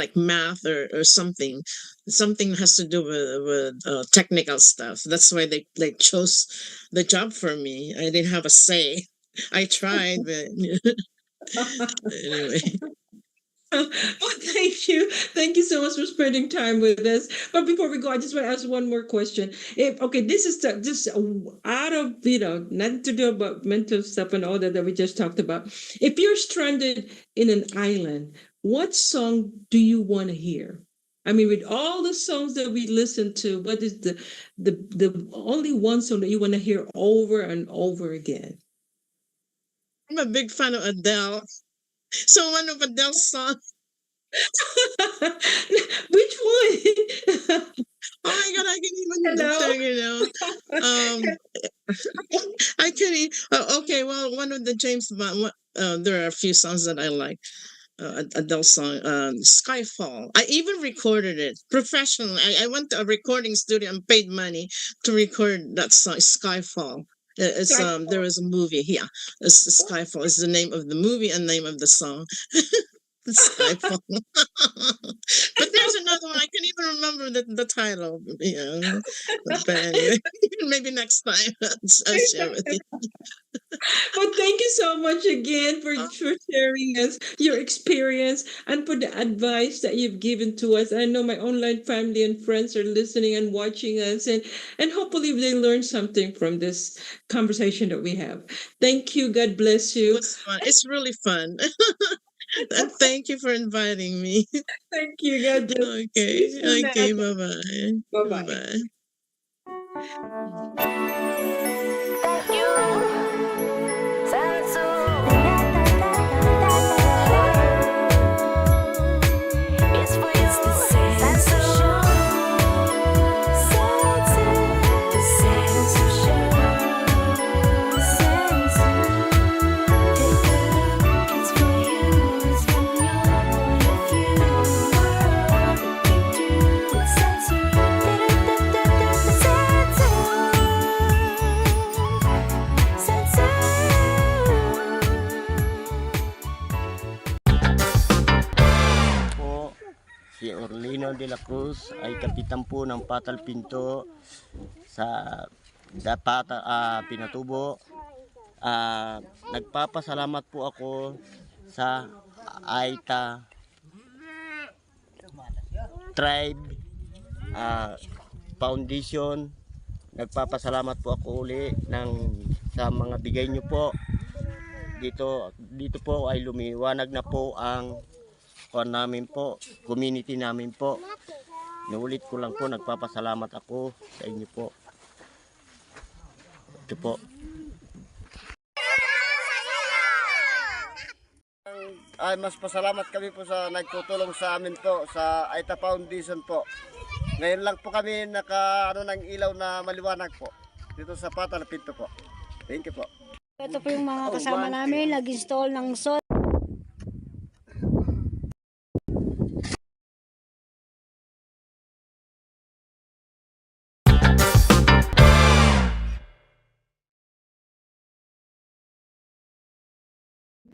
like math or something has to do with technical stuff. That's why they chose the job for me. I didn't have a say. I tried, but anyway. Well, thank you. Thank you so much for spending time with us. But before we go, I just want to ask one more question. If okay, this is just out of nothing to do about mental stuff and all that we just talked about. If you're stranded in an island, what song do you want to hear? I mean, with all the songs that we listen to, what is the only one song that you want to hear over and over again? I'm a big fan of Adele. So one of Adele's songs. Which one? Oh my God, I can even Hello. tell Um, I can. Okay, well, one of the James Bond. There are a few songs that I like. Adele song, Skyfall. I even recorded it professionally. I went to a recording studio and paid money to record that song, Skyfall. It's Sky. there is a movie. Yeah, it's Skyfall is the name of the movie and name of the song. Skyfall. But there's another one. I can't even remember the title. Yeah, but anyway, maybe next time I'll share with you. Well, thank you so much again for sharing us your experience and for the advice that you've given to us. I know my online family and friends are listening and watching us, and hopefully they learn something from this conversation that we have. Thank you. God bless It you. was fun. It's really fun. And thank you for inviting me. Thank you. God bless. See you Okay. soon, Okay. Nat. Bye bye. Bye Bye bye. bye. Thank you. Sansu. It's for you. Sansu. Sansu. The Sansu Show. Sansu. Take a look. It's for you. It's from your point of view. Sansu. Sansu. Po, si Orlino de la Cruz ay kapitan po ng Patal Pinto sa Pinatubo. Nagpapasalamat po ako sa Aita Tribe ah, Foundation. Nagpapasalamat po ako uli sa mga bigay niyo po. Dito po ay lumiwanag na po ang namin po, community namin po. Naulit ko lang po, nagpapasalamat ako sa inyo po. Ito po. Ay, mas pasalamat kami po sa nagtutulong sa amin po sa Aita Foundation po. Ngayon lang po kami ng ilaw na maliwanag po dito sa Patal Pinto po. Thank you po. Ito po yung mga kasama namin, nag-install ng solar.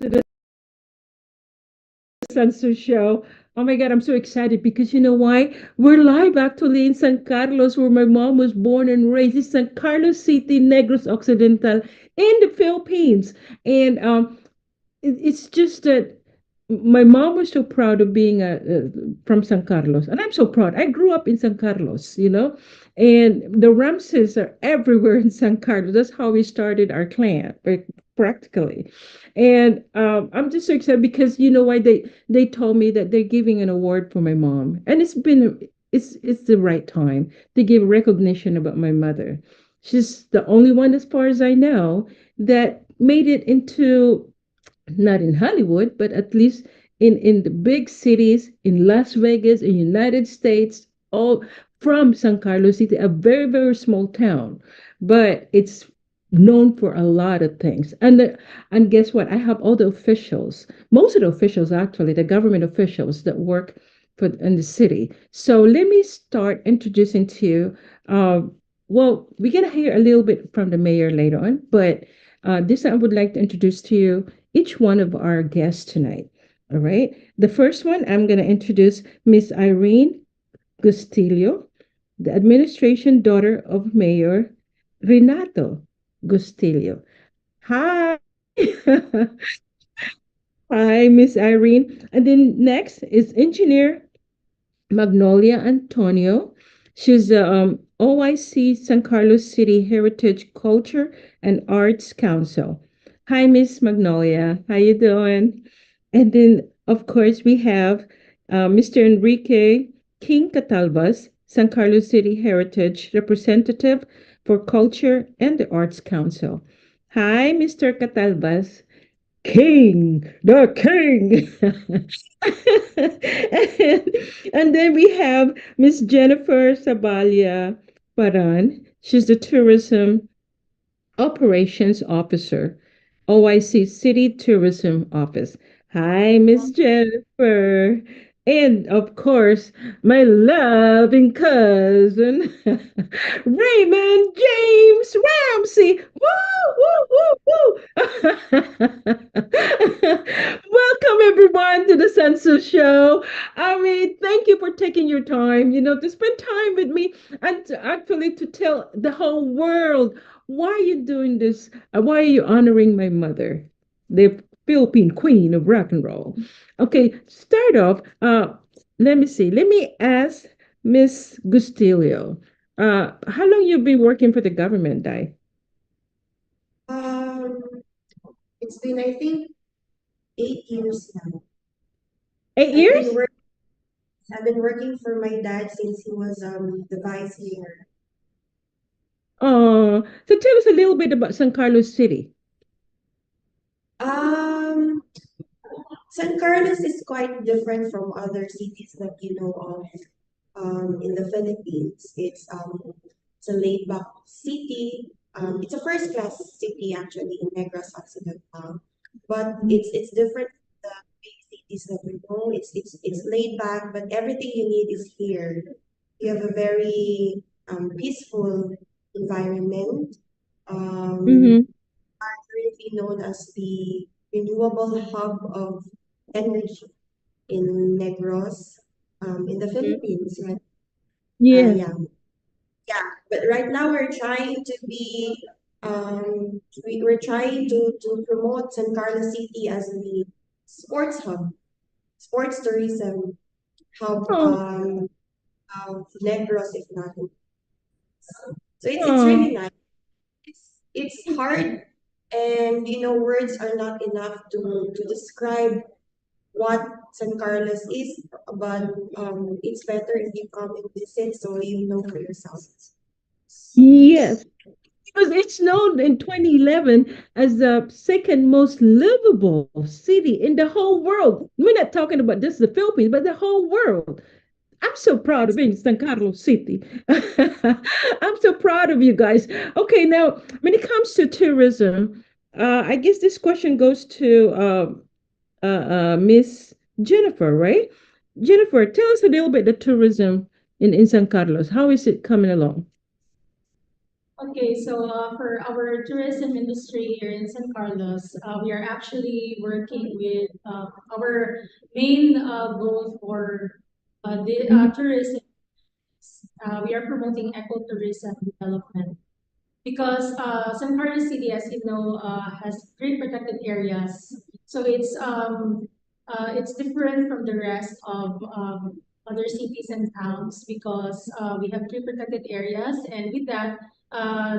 To the Sansu Show. Oh my God, I'm so excited because you know why? We're live actually in San Carlos, where my mom was born and raised. It's San Carlos City, Negros Occidental, in the Philippines. And it's just that my mom was so proud of being from San Carlos, and I'm so proud. I grew up in San Carlos, and the Ramses are everywhere in San Carlos. That's how we started our clan, practically. And I'm just so excited because you know why they told me that they're giving an award for my mom, and it's the right time to give recognition about my mother. She's the only one, as far as I know, that made it into, not in Hollywood, but at least in the big cities, in Las Vegas, in United States, all from San Carlos City, a very, very small town. But it's known for a lot of things. And guess what? I have all the officials, most of the officials actually, the government officials that work for in the city. So let me start introducing to you. Well, we're gonna hear a little bit from the mayor later on, but this I would like to introduce to you each one of our guests tonight. All right. The first one, I'm going to introduce Miss Irene Gustillo, the administration daughter of Mayor Renato Gustillo. Hi. Hi, Miss Irene. And then next is engineer Magnolia Antonio. She's the OIC San Carlos City Heritage Culture and Arts Council. Hi, Miss Magnolia. How you doing? And then, of course, we have Mr. Enrique King Catalvas, San Carlos City Heritage Representative for Culture and the Arts Council. Hi, Mr. Catalvas. King, the king. and then we have Miss Jennifer Sabalia Paran. She's the tourism operations officer, OIC City Tourism Office. Hi, Miss Jennifer. And of course, my loving cousin, Raymond James Ramsey. Woo, woo, woo, woo. Welcome, everyone, to the Census Show. I mean, thank you for taking your time, to spend time with me and actually to tell the whole world why are you doing this? Why are you honoring my mother, the Philippine queen of rock and roll? Okay, start off. Let me see. Let me ask Miss Gustilio. How long you been working for the government, Di? Um, it's been, I think, 8 years now. 8 I've years? been work I've been working for my dad since he was the vice mayor. So tell us a little bit about San Carlos City. Um, San Carlos is quite different from other cities that you know of in the Philippines. It's a laid back city. It's a first class city actually in Negros Occidental, but it's different from the big cities that we know. It's laid back, but everything you need is here. You have a very peaceful environment. Um, Mm-hmm. Currently known as the renewable hub of energy in Negros, in the Philippines, right? Yes. Yeah, yeah. But right now we're trying to promote San Carlos City as the sports hub, sports tourism hub Oh, of Negros, if not. So it's oh, really nice. It's hard, and words are not enough to describe what San Carlos is, but it's better if you come and visit so you know for yourself. yes. Because it's known in 2011 as the second most livable city in the whole world. We're not talking about just the Philippines, but the whole world. I'm so proud of being San Carlos City. I'm so proud of you guys. Okay, now when it comes to tourism, I guess this question goes to Miss Jennifer, right? Jennifer, tell us a little bit the tourism in San Carlos. How is it coming along? Okay, so for our tourism industry here in San Carlos, we are actually working with our main goal for the Mhm. tourism. We are promoting ecotourism development because San Carlos City, as you know, has three protected areas. So it's different from the rest of other cities and towns because we have three protected areas, and with that,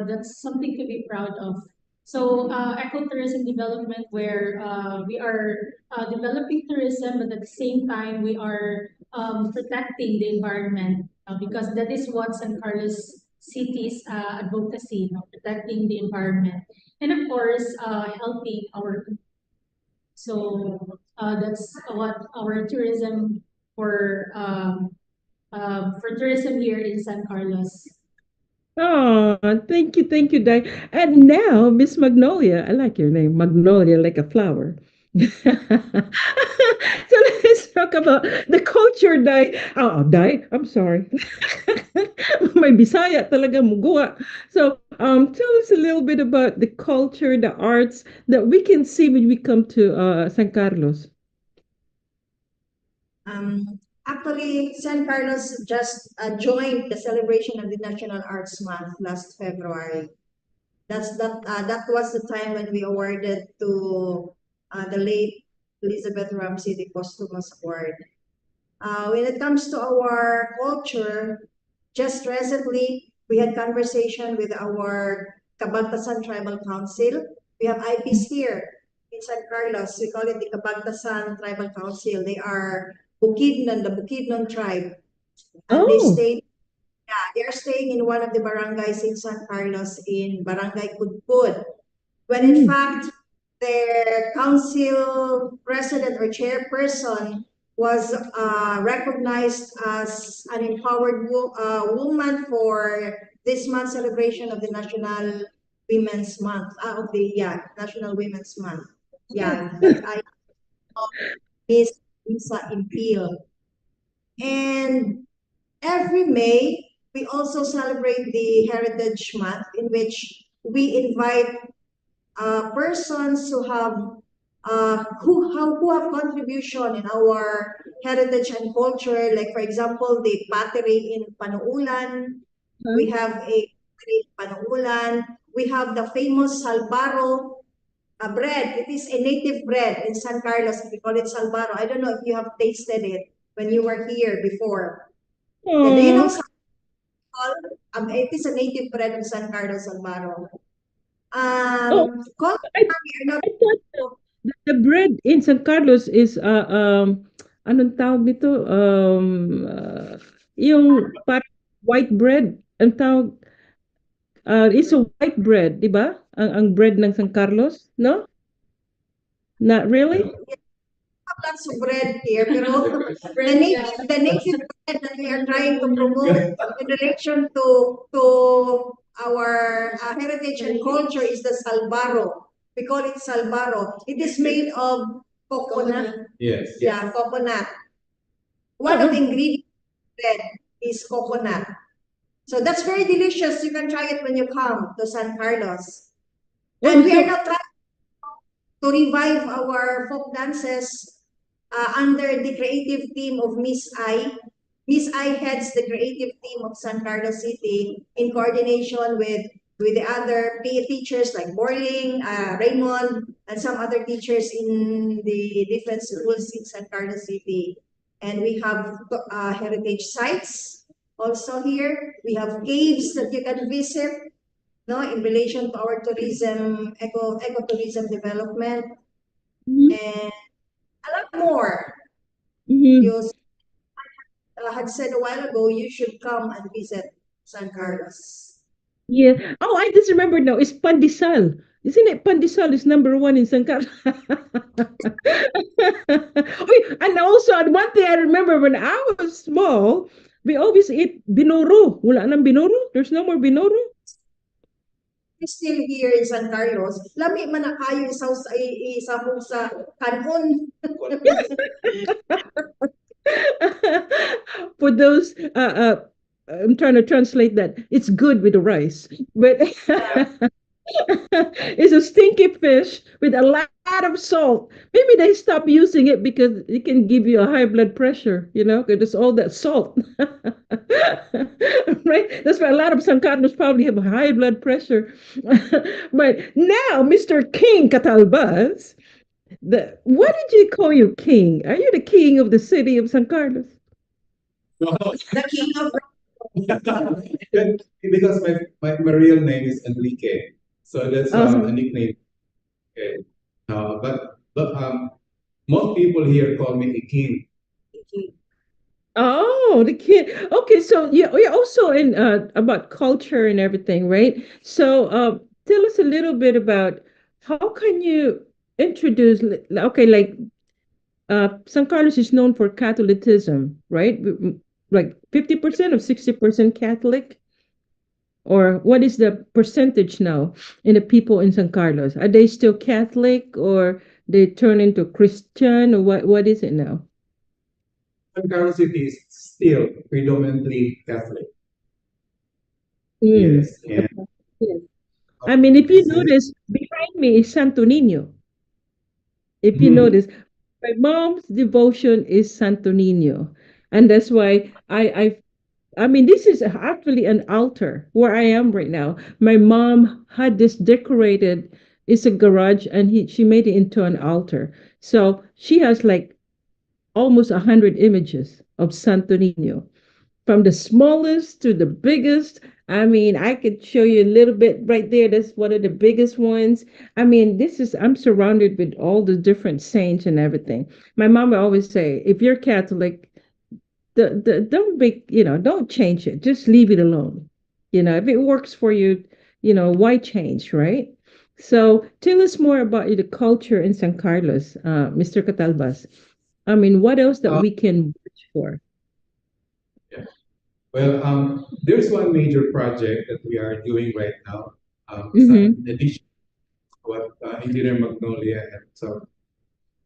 that's something to be proud of. So ecotourism development, where we are developing tourism, but at the same time we are protecting the environment because that is what San Carlos City's advocacy, protecting the environment, and of course helping our. So that's what our tourism for tourism here in San Carlos. Oh, thank you, Di. And now, Miss Magnolia, I like your name, Magnolia, like a flower. So let's talk about the culture, Di. Oh, Di, I'm sorry. May Bisaya talaga mugwa. So, tell us a little bit about the culture, the arts that we can see when we come to San Carlos. Actually, San Carlos just joined the celebration of the National Arts Month last February. That was the time when we awarded to the late Elizabeth Ramsey the posthumous award. When it comes to our culture, just recently we had conversation with our Kabagtasan Tribal Council. We have IPs here in San Carlos. We call it the Kabagtasan Tribal Council. They are the Bukidnon tribe, and Oh, they are staying in one of the barangays in San Carlos in Barangay Kudkud, when in mm, fact their council president or chairperson was recognized as an empowered woman for this month's celebration of the National Women's Month, National Women's Month. Yeah, that I Miss Lisa Impil. And every May, we also celebrate the Heritage Month, in which we invite persons who have contribution in our heritage and culture. Like for example, the pottery in Panuulan. We have a pottery in Panuulan. We have the famous salbaro bread. It is a native bread in San Carlos. We call it salbaro. I don't know if you have tasted it when you were here before. Yeah, do you know Oh, salbaro? It is a native bread in San Carlos, salbaro. oh, I, We are not. I thought the bread in San Carlos is anong tawag nito? Yung parang white bread. Ang tawag is a white bread, di ba? Ang bread ng San Carlos, no? Not really? Lots of bread here, pero the native bread that we are trying to promote in relation to our heritage and culture is the salbaro. We call it salbaro. It is made of coconut. Yes. Yeah, coconut. One of the Oo. ingredients of bread is coconut. So that's very delicious. You can try it when you come to San Carlos. Oh, And we are so, now trying to revive our folk dances under the creative team of Miss I. Miss I heads the creative team of San Carlos City in coordination with the other PE teachers like Borling, Raymond, and some other teachers in the different schools in San Carlos City. And we have heritage sites also here. We have caves that you can visit, no, in relation to our tourism, ecotourism development, mhm, and a lot more. mhm. You had said a while ago, you should come and visit San Carlos. Yeah. Oh, I just remembered now. It's pandesal. Isn't it pandesal is number one in San Carlos? Wait, and also, and one thing I remember when I was small, we always eat binuro. Wala nang binuro. There's no more binuro. You're still here in San Carlos. Lami man na kayo isa mo sa kanon. For those, I'm trying to translate that. It's good with the rice, but it's a stinky fish with a lot of salt. Maybe they stop using it because it can give you a high blood pressure, because it's all that salt. Right? That's why a lot of Sancarnos probably have high blood pressure. But now, Mr. King Catalbas, what did you call you king? Are you the king of the city of San Carlos? The king of Because my real name is Enrique, so that's a Uh-huh. nickname. Okay. But most people here call me a king. Oh, the kid. Okay, so you're also in about culture and everything, right? So tell us a little bit about how can you introduce, okay, like San Carlos is known for Catholicism, right? Like 50% or 60% Catholic, or what is the percentage now in the people in San Carlos? Are they still Catholic or they turn into Christian, or what is it now? San Carlos City is still predominantly Catholic. Mm. Yes, and Yes. I mean, if you this is notice, behind me is Santo Niño. If you Mhm. notice, my mom's devotion is Santo Niño, and that's why I mean, this is actually an altar where I am right now. My mom had this decorated. It's a garage, and she made it into an altar. So she has like almost 100 images of Santo Niño, from the smallest to the biggest. I mean, I could show you a little bit right there. That's one of the biggest ones. I mean, I'm surrounded with all the different saints and everything. My mom would always say, if you're Catholic, don't don't change it. Just leave it alone. If it works for you, why change, right? So tell us more about the culture in San Carlos, Mr. Catalbas. I mean, what else that uh, we can watch for? yeah. Well, there's one major project that we are doing right now. Mm-hmm. In addition to what Engineer Magnolia had talked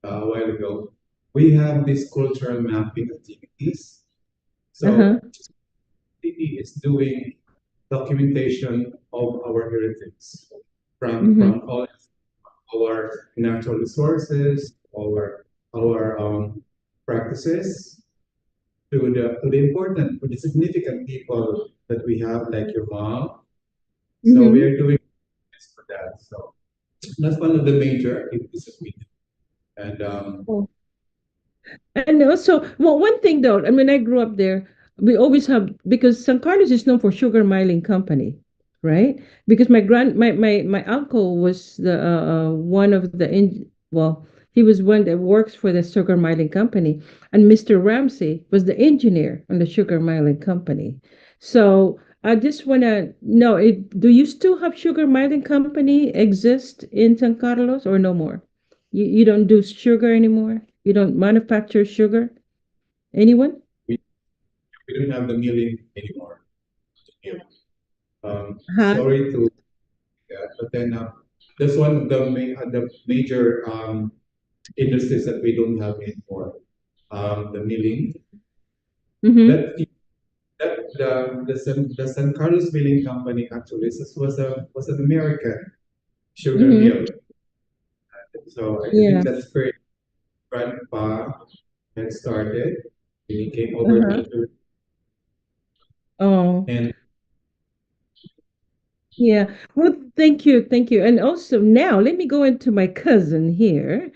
a while ago, we have these cultural mapping activities. So Uh-huh. city is doing documentation of our heritage Mm-hmm. from all our natural resources, our practices to the important, to the significant people that we have, like your mom. So we Mm-hmm. are doing this for that. So that's one of the major activities that we do. And And also, well, one thing though, I mean, I grew up there. We always have because San Carlos is known for sugar miling company, right? Because my uncle was the one of the well, he was one that works for the sugar miling company, and Mr. Ramsey was the engineer on the sugar miling company. So I just wanna know, do you still have sugar miling company exist in San Carlos or no more? You don't do sugar anymore? You don't manufacture sugar? Anyone? we, we don't have the milling anymore. Huh? Sorry to that, but then that's one of the major industries that we don't have anymore. The milling. Mm-hmm. That the San Carlos Milling Company actually was an American sugar Mm-hmm. mill. So I Yeah. think that's where grandpa had started. He came over to Uh-huh. the Philippines Oh, and yeah. Well, thank you. Thank you. And also now let me go into my cousin here,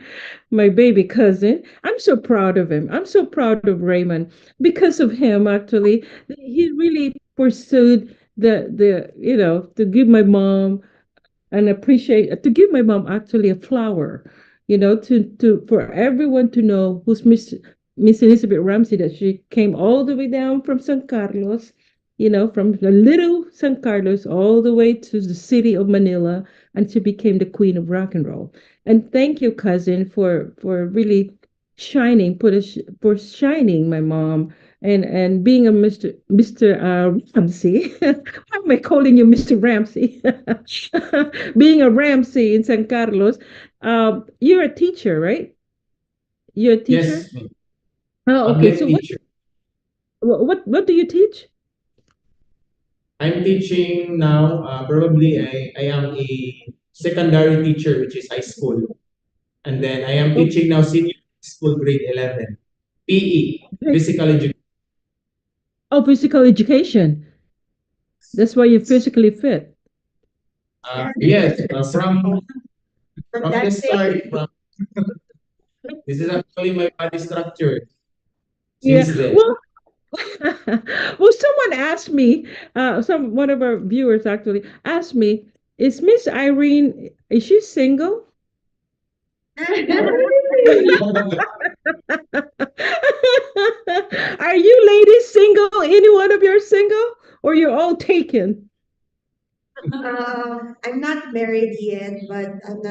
my baby cousin. I'm so proud of him. I'm so proud of Raymond because of him actually. He really pursued to give my mom and appreciate to give my mom actually a flower, to for everyone to know who's Miss Elizabeth Ramsey, that she came all the way down from San Carlos, from the little San Carlos all the way to the city of Manila, and she became the queen of rock and roll. And thank you, cousin, for really for shining my mom and being a Mr. Ramsey. Why am I calling you Mr. Ramsey? Being a Ramsey in San Carlos. You're a teacher, right? You're a teacher? yes, Oh, okay. public So what teacher. what do you teach? I'm teaching now. Probably I am a secondary teacher, which is high school, and then I am Oh, teaching now senior school grade 11 PE, okay. physical education. Oh, physical education. That's why you're physically fit. Yes, from the start, this is actually my body structure Yeah. since then. Well, well, someone asked me, one of our viewers actually asked me, is Miss Irene, is she single? Are you ladies single? Any one of you are single? Or you're all taken? I'm not married yet, but I'm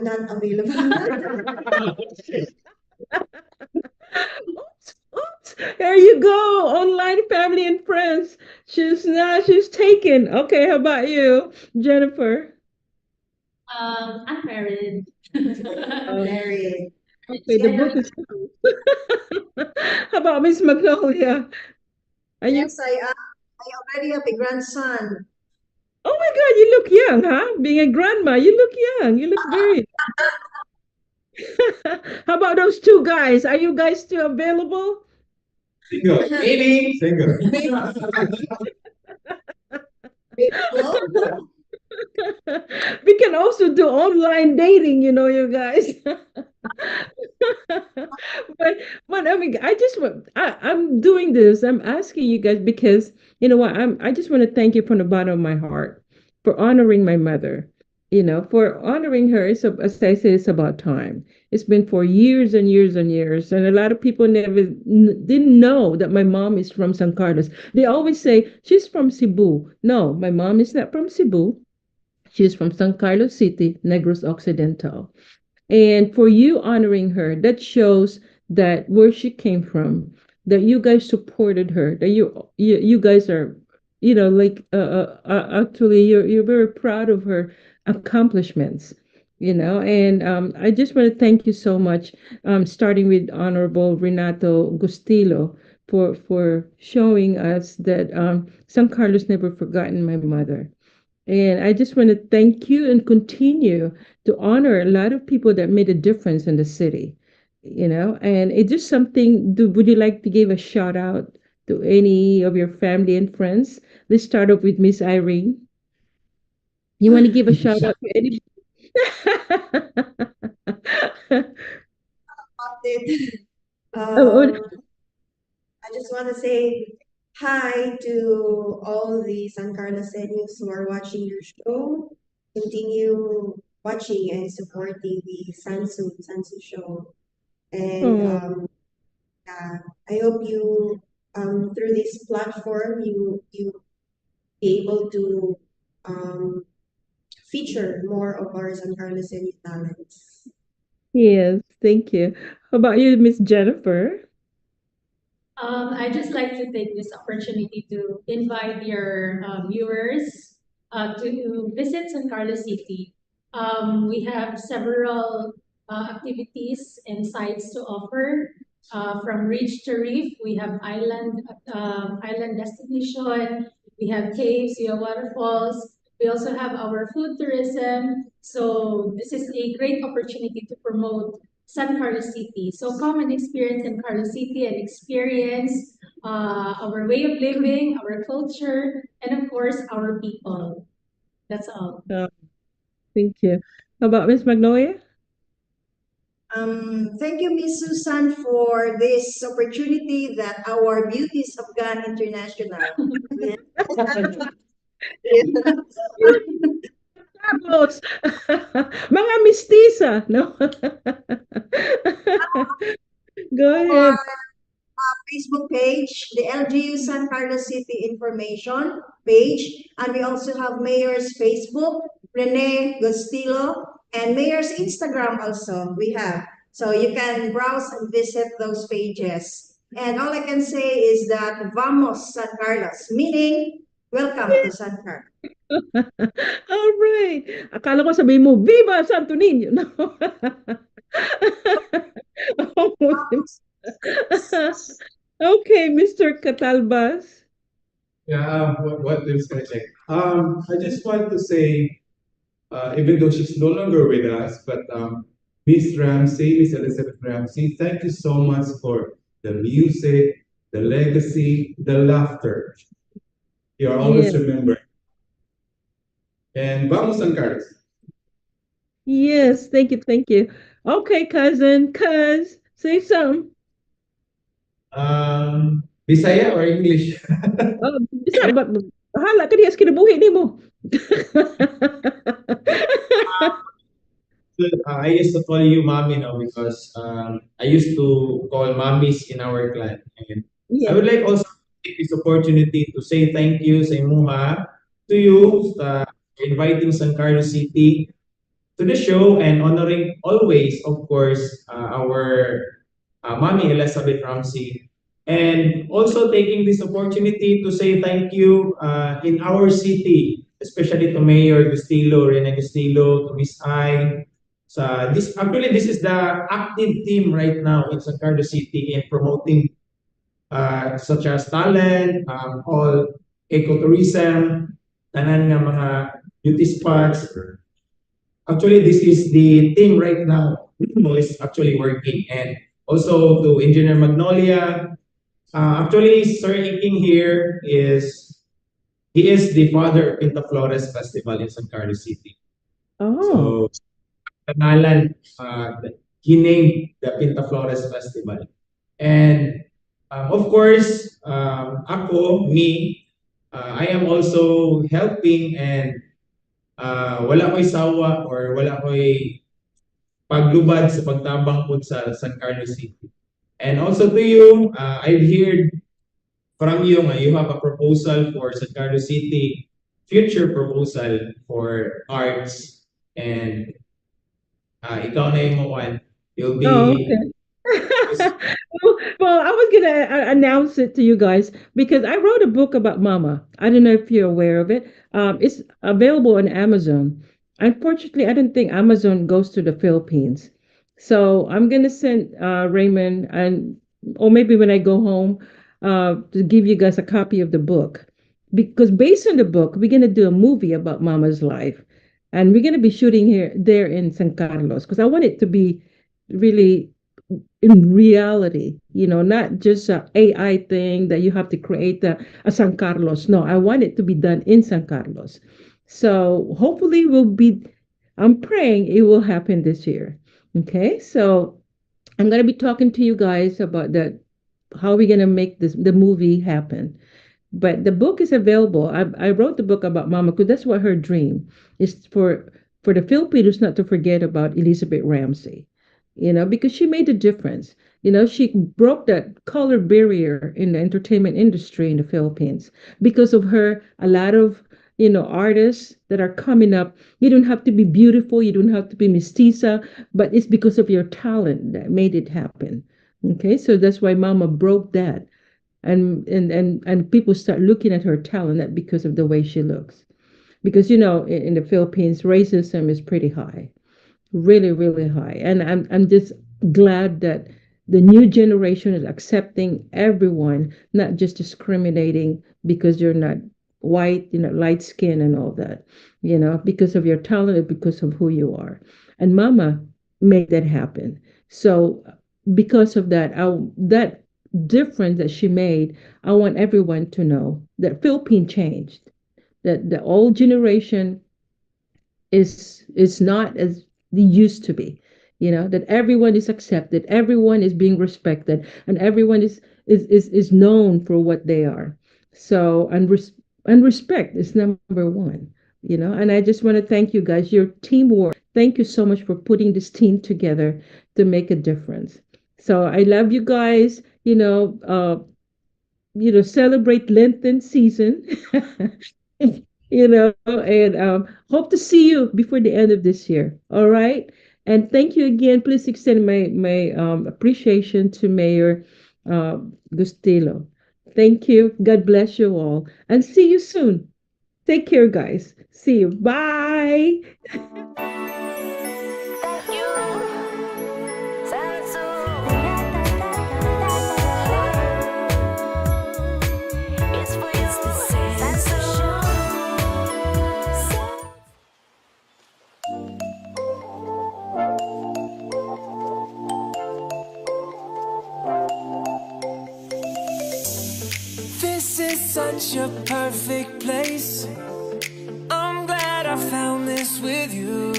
not available. Oops, oops. There you go. Online family and friends. She's taken. Okay, how about you, Jennifer? I'm married. Um, Married. okay, the book is closed. How about Miss Magnolia? Are you? Yes, I already have a grandson. Oh my God, you look young, huh? Being a grandma, you look young. You look very. How about those two guys? Are you guys still available? Single. Meaning single. Available? We can also do online dating, you guys. but I mean, I'm doing this. I'm asking you guys because you know what? I just want to thank you from the bottom of my heart for honoring my mother. For honoring her. As I said, it's about time. It's been for years and years and years, and a lot of people didn't know that my mom is from San Carlos. They always say she's from Cebu. No, my mom is not from Cebu. She's from San Carlos City, Negros Occidental. And for you honoring her, that shows that where she came from, that you guys supported her, that you guys are, like actually you're very proud of her accomplishments. And I just want to thank you so much, starting with Honorable Renato Gustilo for showing us that San Carlos never forgotten my mother. And I just want to thank you and continue to honor a lot of people that made a difference in the city, and it's just something. Would you like to give a shout out to any of your family and friends? Let's start off with Miss Irene. You want to give a shout out to any? Update. Oh, I just want to say hi to all the San Carloseños who are watching your show. Continue watching and supporting the Sansu show. And oh, I hope you through this platform you be able to um, feature more of our San Carloseño talents. yes, thank you. How about you, Miss Jennifer? I just like to take this opportunity to invite your viewers to visit San Carlos City. We have several activities and sites to offer. From Ridge to Reef, we have island destination. We have caves, we have waterfalls. We also have our food tourism. So this is a great opportunity to promote San Carlos City. So come and experience San Carlos City and experience our way of living, our culture, and of course our people. That's all. Oh, thank you. How about Miss Magnolia? Thank you, Miss Susan, for this opportunity that our beauties have gone international. Tapos, mga mistisa, no? Go Our ahead. Facebook page, the LGU San Carlos City Information page, and we also have Mayor's Facebook, Rene Gostilo, and Mayor's Instagram also we have. So you can browse and visit those pages. And all I can say is that vamos San Carlos, meaning welcome to San Carlos. All right. Akala ko sabihin mo, Viva Santo Niño! No? Almost. Okay, Mr. Catalbas. Yeah, what else can I say? I just want to say, even though she's no longer with us, but Miss Ramsey, Miss Elizabeth Ramsey, thank you so much for the music, the legacy, the laughter. You are Yeah. always remembered. And vamos, San Carlos. Yes, thank you, thank you. Okay, cousin, say something. Bisaya or English? Oh, bisa ba bahala ka diha sa kinabuhi nimo. I used to call you mommy now because I used to call mommies in our clan. And I Yeah. would like also to take this opportunity to say thank you sa imuha to you sa inviting San Carlos City to the show and honoring always, of course, our mommy Elizabeth Ramsey. And also taking this opportunity to say thank you in our city, especially to Mayor Gustilo, Rene Gustilo, to Miss I. This is the active team right now in San Carlos City in promoting such as talent, all ecotourism, tanan nga mga beauty spots. Actually, this is the team right now who is actually working. And also to Engineer Magnolia. Actually, Sir Iking here he is the father of Pinta Flores Festival in San Carlos City. Oh. So, Kanalan, he named the Pinta Flores Festival. And of course, I am also helping and wala ko'y sawa or wala ko'y paglubad sa pagtabang po sa San Carlos City. And also to you, I've heard from you nga you have a proposal for San Carlos City, future proposal for arts and ikaw na yung one. You'll Oh, be okay. Well, I was gonna announce it to you guys because I wrote a book about Mama. I don't know if you're aware of it. It's available on Amazon. Unfortunately, I don't think Amazon goes to the Philippines, so I'm gonna send Raymond, and or maybe when I go home, to give you guys a copy of the book, because based on the book, we're gonna do a movie about Mama's life, and we're gonna be shooting here there in San Carlos because I want it to be really in reality, not just a AI thing that you have to create a San Carlos. No, I want it to be done in San Carlos. So hopefully I'm praying it will happen this year. Okay, so I'm gonna be talking to you guys about how we're gonna make the movie happen. But the book is available. I wrote the book about Mama because that's what her dream is for the Filipinos not to forget about Elizabeth Ramsey, because she made a difference. She broke that color barrier in the entertainment industry in the Philippines. Because of her, a lot of artists that are coming up. You don't have to be beautiful. You don't have to be mestiza, but it's because of your talent that made it happen. Okay, so that's why Mama broke that, and people start looking at her talent not because of the way she looks, because in the Philippines racism is pretty high, really really high, and I'm just glad that the new generation is accepting everyone, not just discriminating because you're not white, light skin and all that, because of your talent or because of who you are. And Mama made that happen. So because of that difference that she made, I want everyone to know that Philippine changed, that the old generation is not as they used to be. That everyone is accepted, everyone is being respected, and everyone is known for what they are. So and respect is number one. And I just want to thank you guys, your teamwork. Thank you so much for putting this team together to make a difference. So I love you guys. Celebrate Lenten season. And hope to see you before the end of this year. All right. And thank you again. Please extend my appreciation to Mayor uh, Gustilo. Thank you. God bless you all. And see you soon. Take care, guys. See you. Bye. Thank you, Sansu. It's for you, Sansu. This is such a perfect place. I'm glad I found this with you.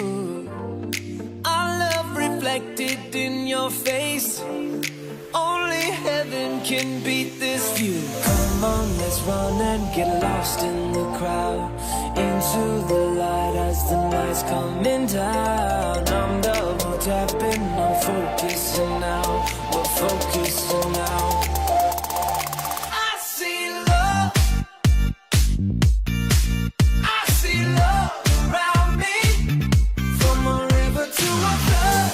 Our love reflected in your face. Only heaven can beat this view. Come on, let's run and get lost in the crowd. Into the light as the night's coming down. I'm double tapping, I'm focusing now. We're focusing now. I see love. I see love around me. From a river to a flood.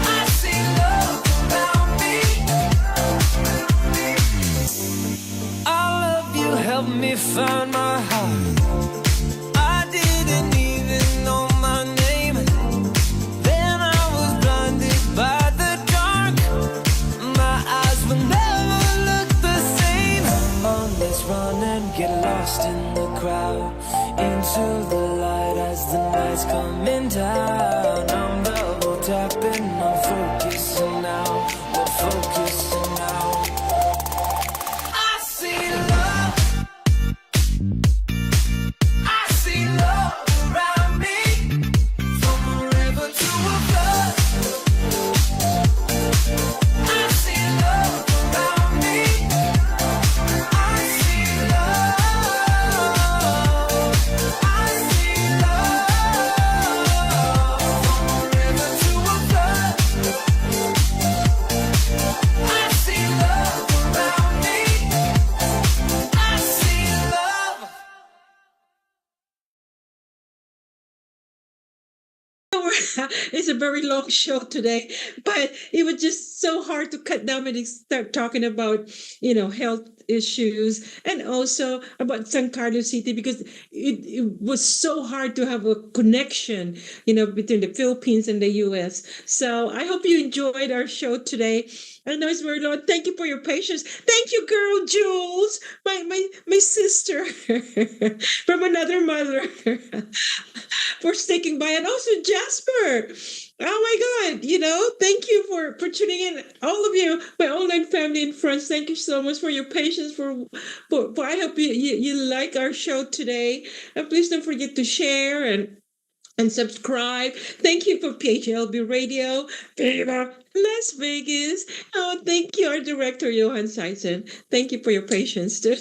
I see love around me. All of you helped me find my heart. I didn't even know my name. Then I was blinded by the dark. My eyes will never look the same. Come on, let's run and get lost in the crowd. Into the light as the night's coming down. I'm double tapping, I'm focusing now. We're focusing now. I see love. I see love around me. From a river to a flood. I see love around me. I see love. I see love. From a river to a flood. I see love around me. I see love. It's a very long show today, but it was just so hard to cut down and start talking about, health issues and also about San Carlos City because it was so hard to have a connection, between the Philippines and the US. So I hope you enjoyed our show today. I know it's very long. Thank you for your patience. Thank you, girl Jules, my sister from another mother, for sticking by, and also Jasper. Oh my God! Thank you for tuning in, all of you, my online family and friends. Thank you so much for your patience. For I hope you like our show today, and please don't forget to share and subscribe. Thank you for PHLV Radio, Viva Las Vegas. Oh, thank you, our director, Johan Seisen. Thank you for your patience, too.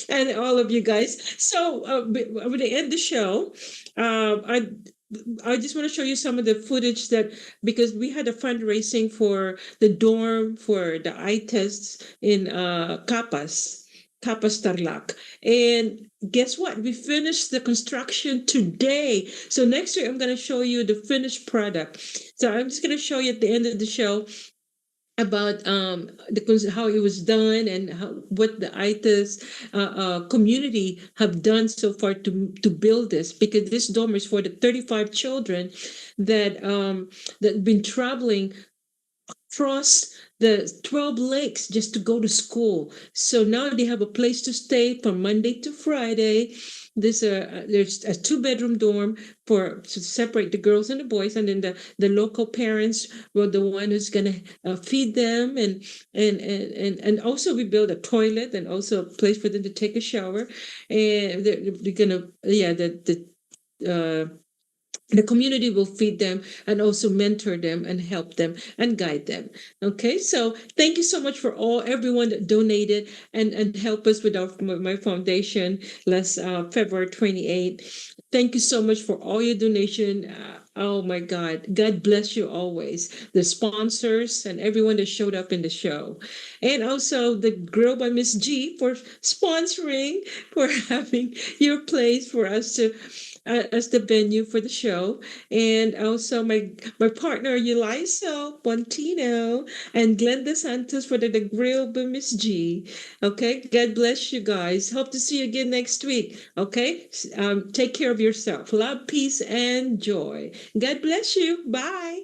And all of you guys. So, we're going to end the show. I just want to show you some of the footage because we had a fundraising for the dorm for the eye tests in Capas Tarlac. And guess what? We finished the construction today. So next week, I'm going to show you the finished product. So I'm just going to show you at the end of the show about how it was done and what the ITIS community have done so far to build this, because this dorm is for the 35 children that been traveling across the 12 lakes just to go to school. So now they have a place to stay from Monday to Friday. There's a 2-bedroom dorm to separate the girls and the boys, and then the local parents were the one who's gonna feed them, and also we build a toilet and also a place for them to take a shower, and they're gonna the community will feed them and also mentor them and help them and guide them. Okay, so thank you so much for everyone that donated and helped us with my foundation last February 28th. Thank you so much for all your donation. Oh my God, God bless you always. The sponsors and everyone that showed up in the show, and also the Grill by Miss G for sponsoring, for having your place for us to as the venue for the show, and also my partner Elisa Pontino and Glenda Santos for the Grill by Miss G. Okay, God bless you guys. Hope to see you again next week. Okay, take care of yourself. Love, peace, and joy. God bless you. Bye.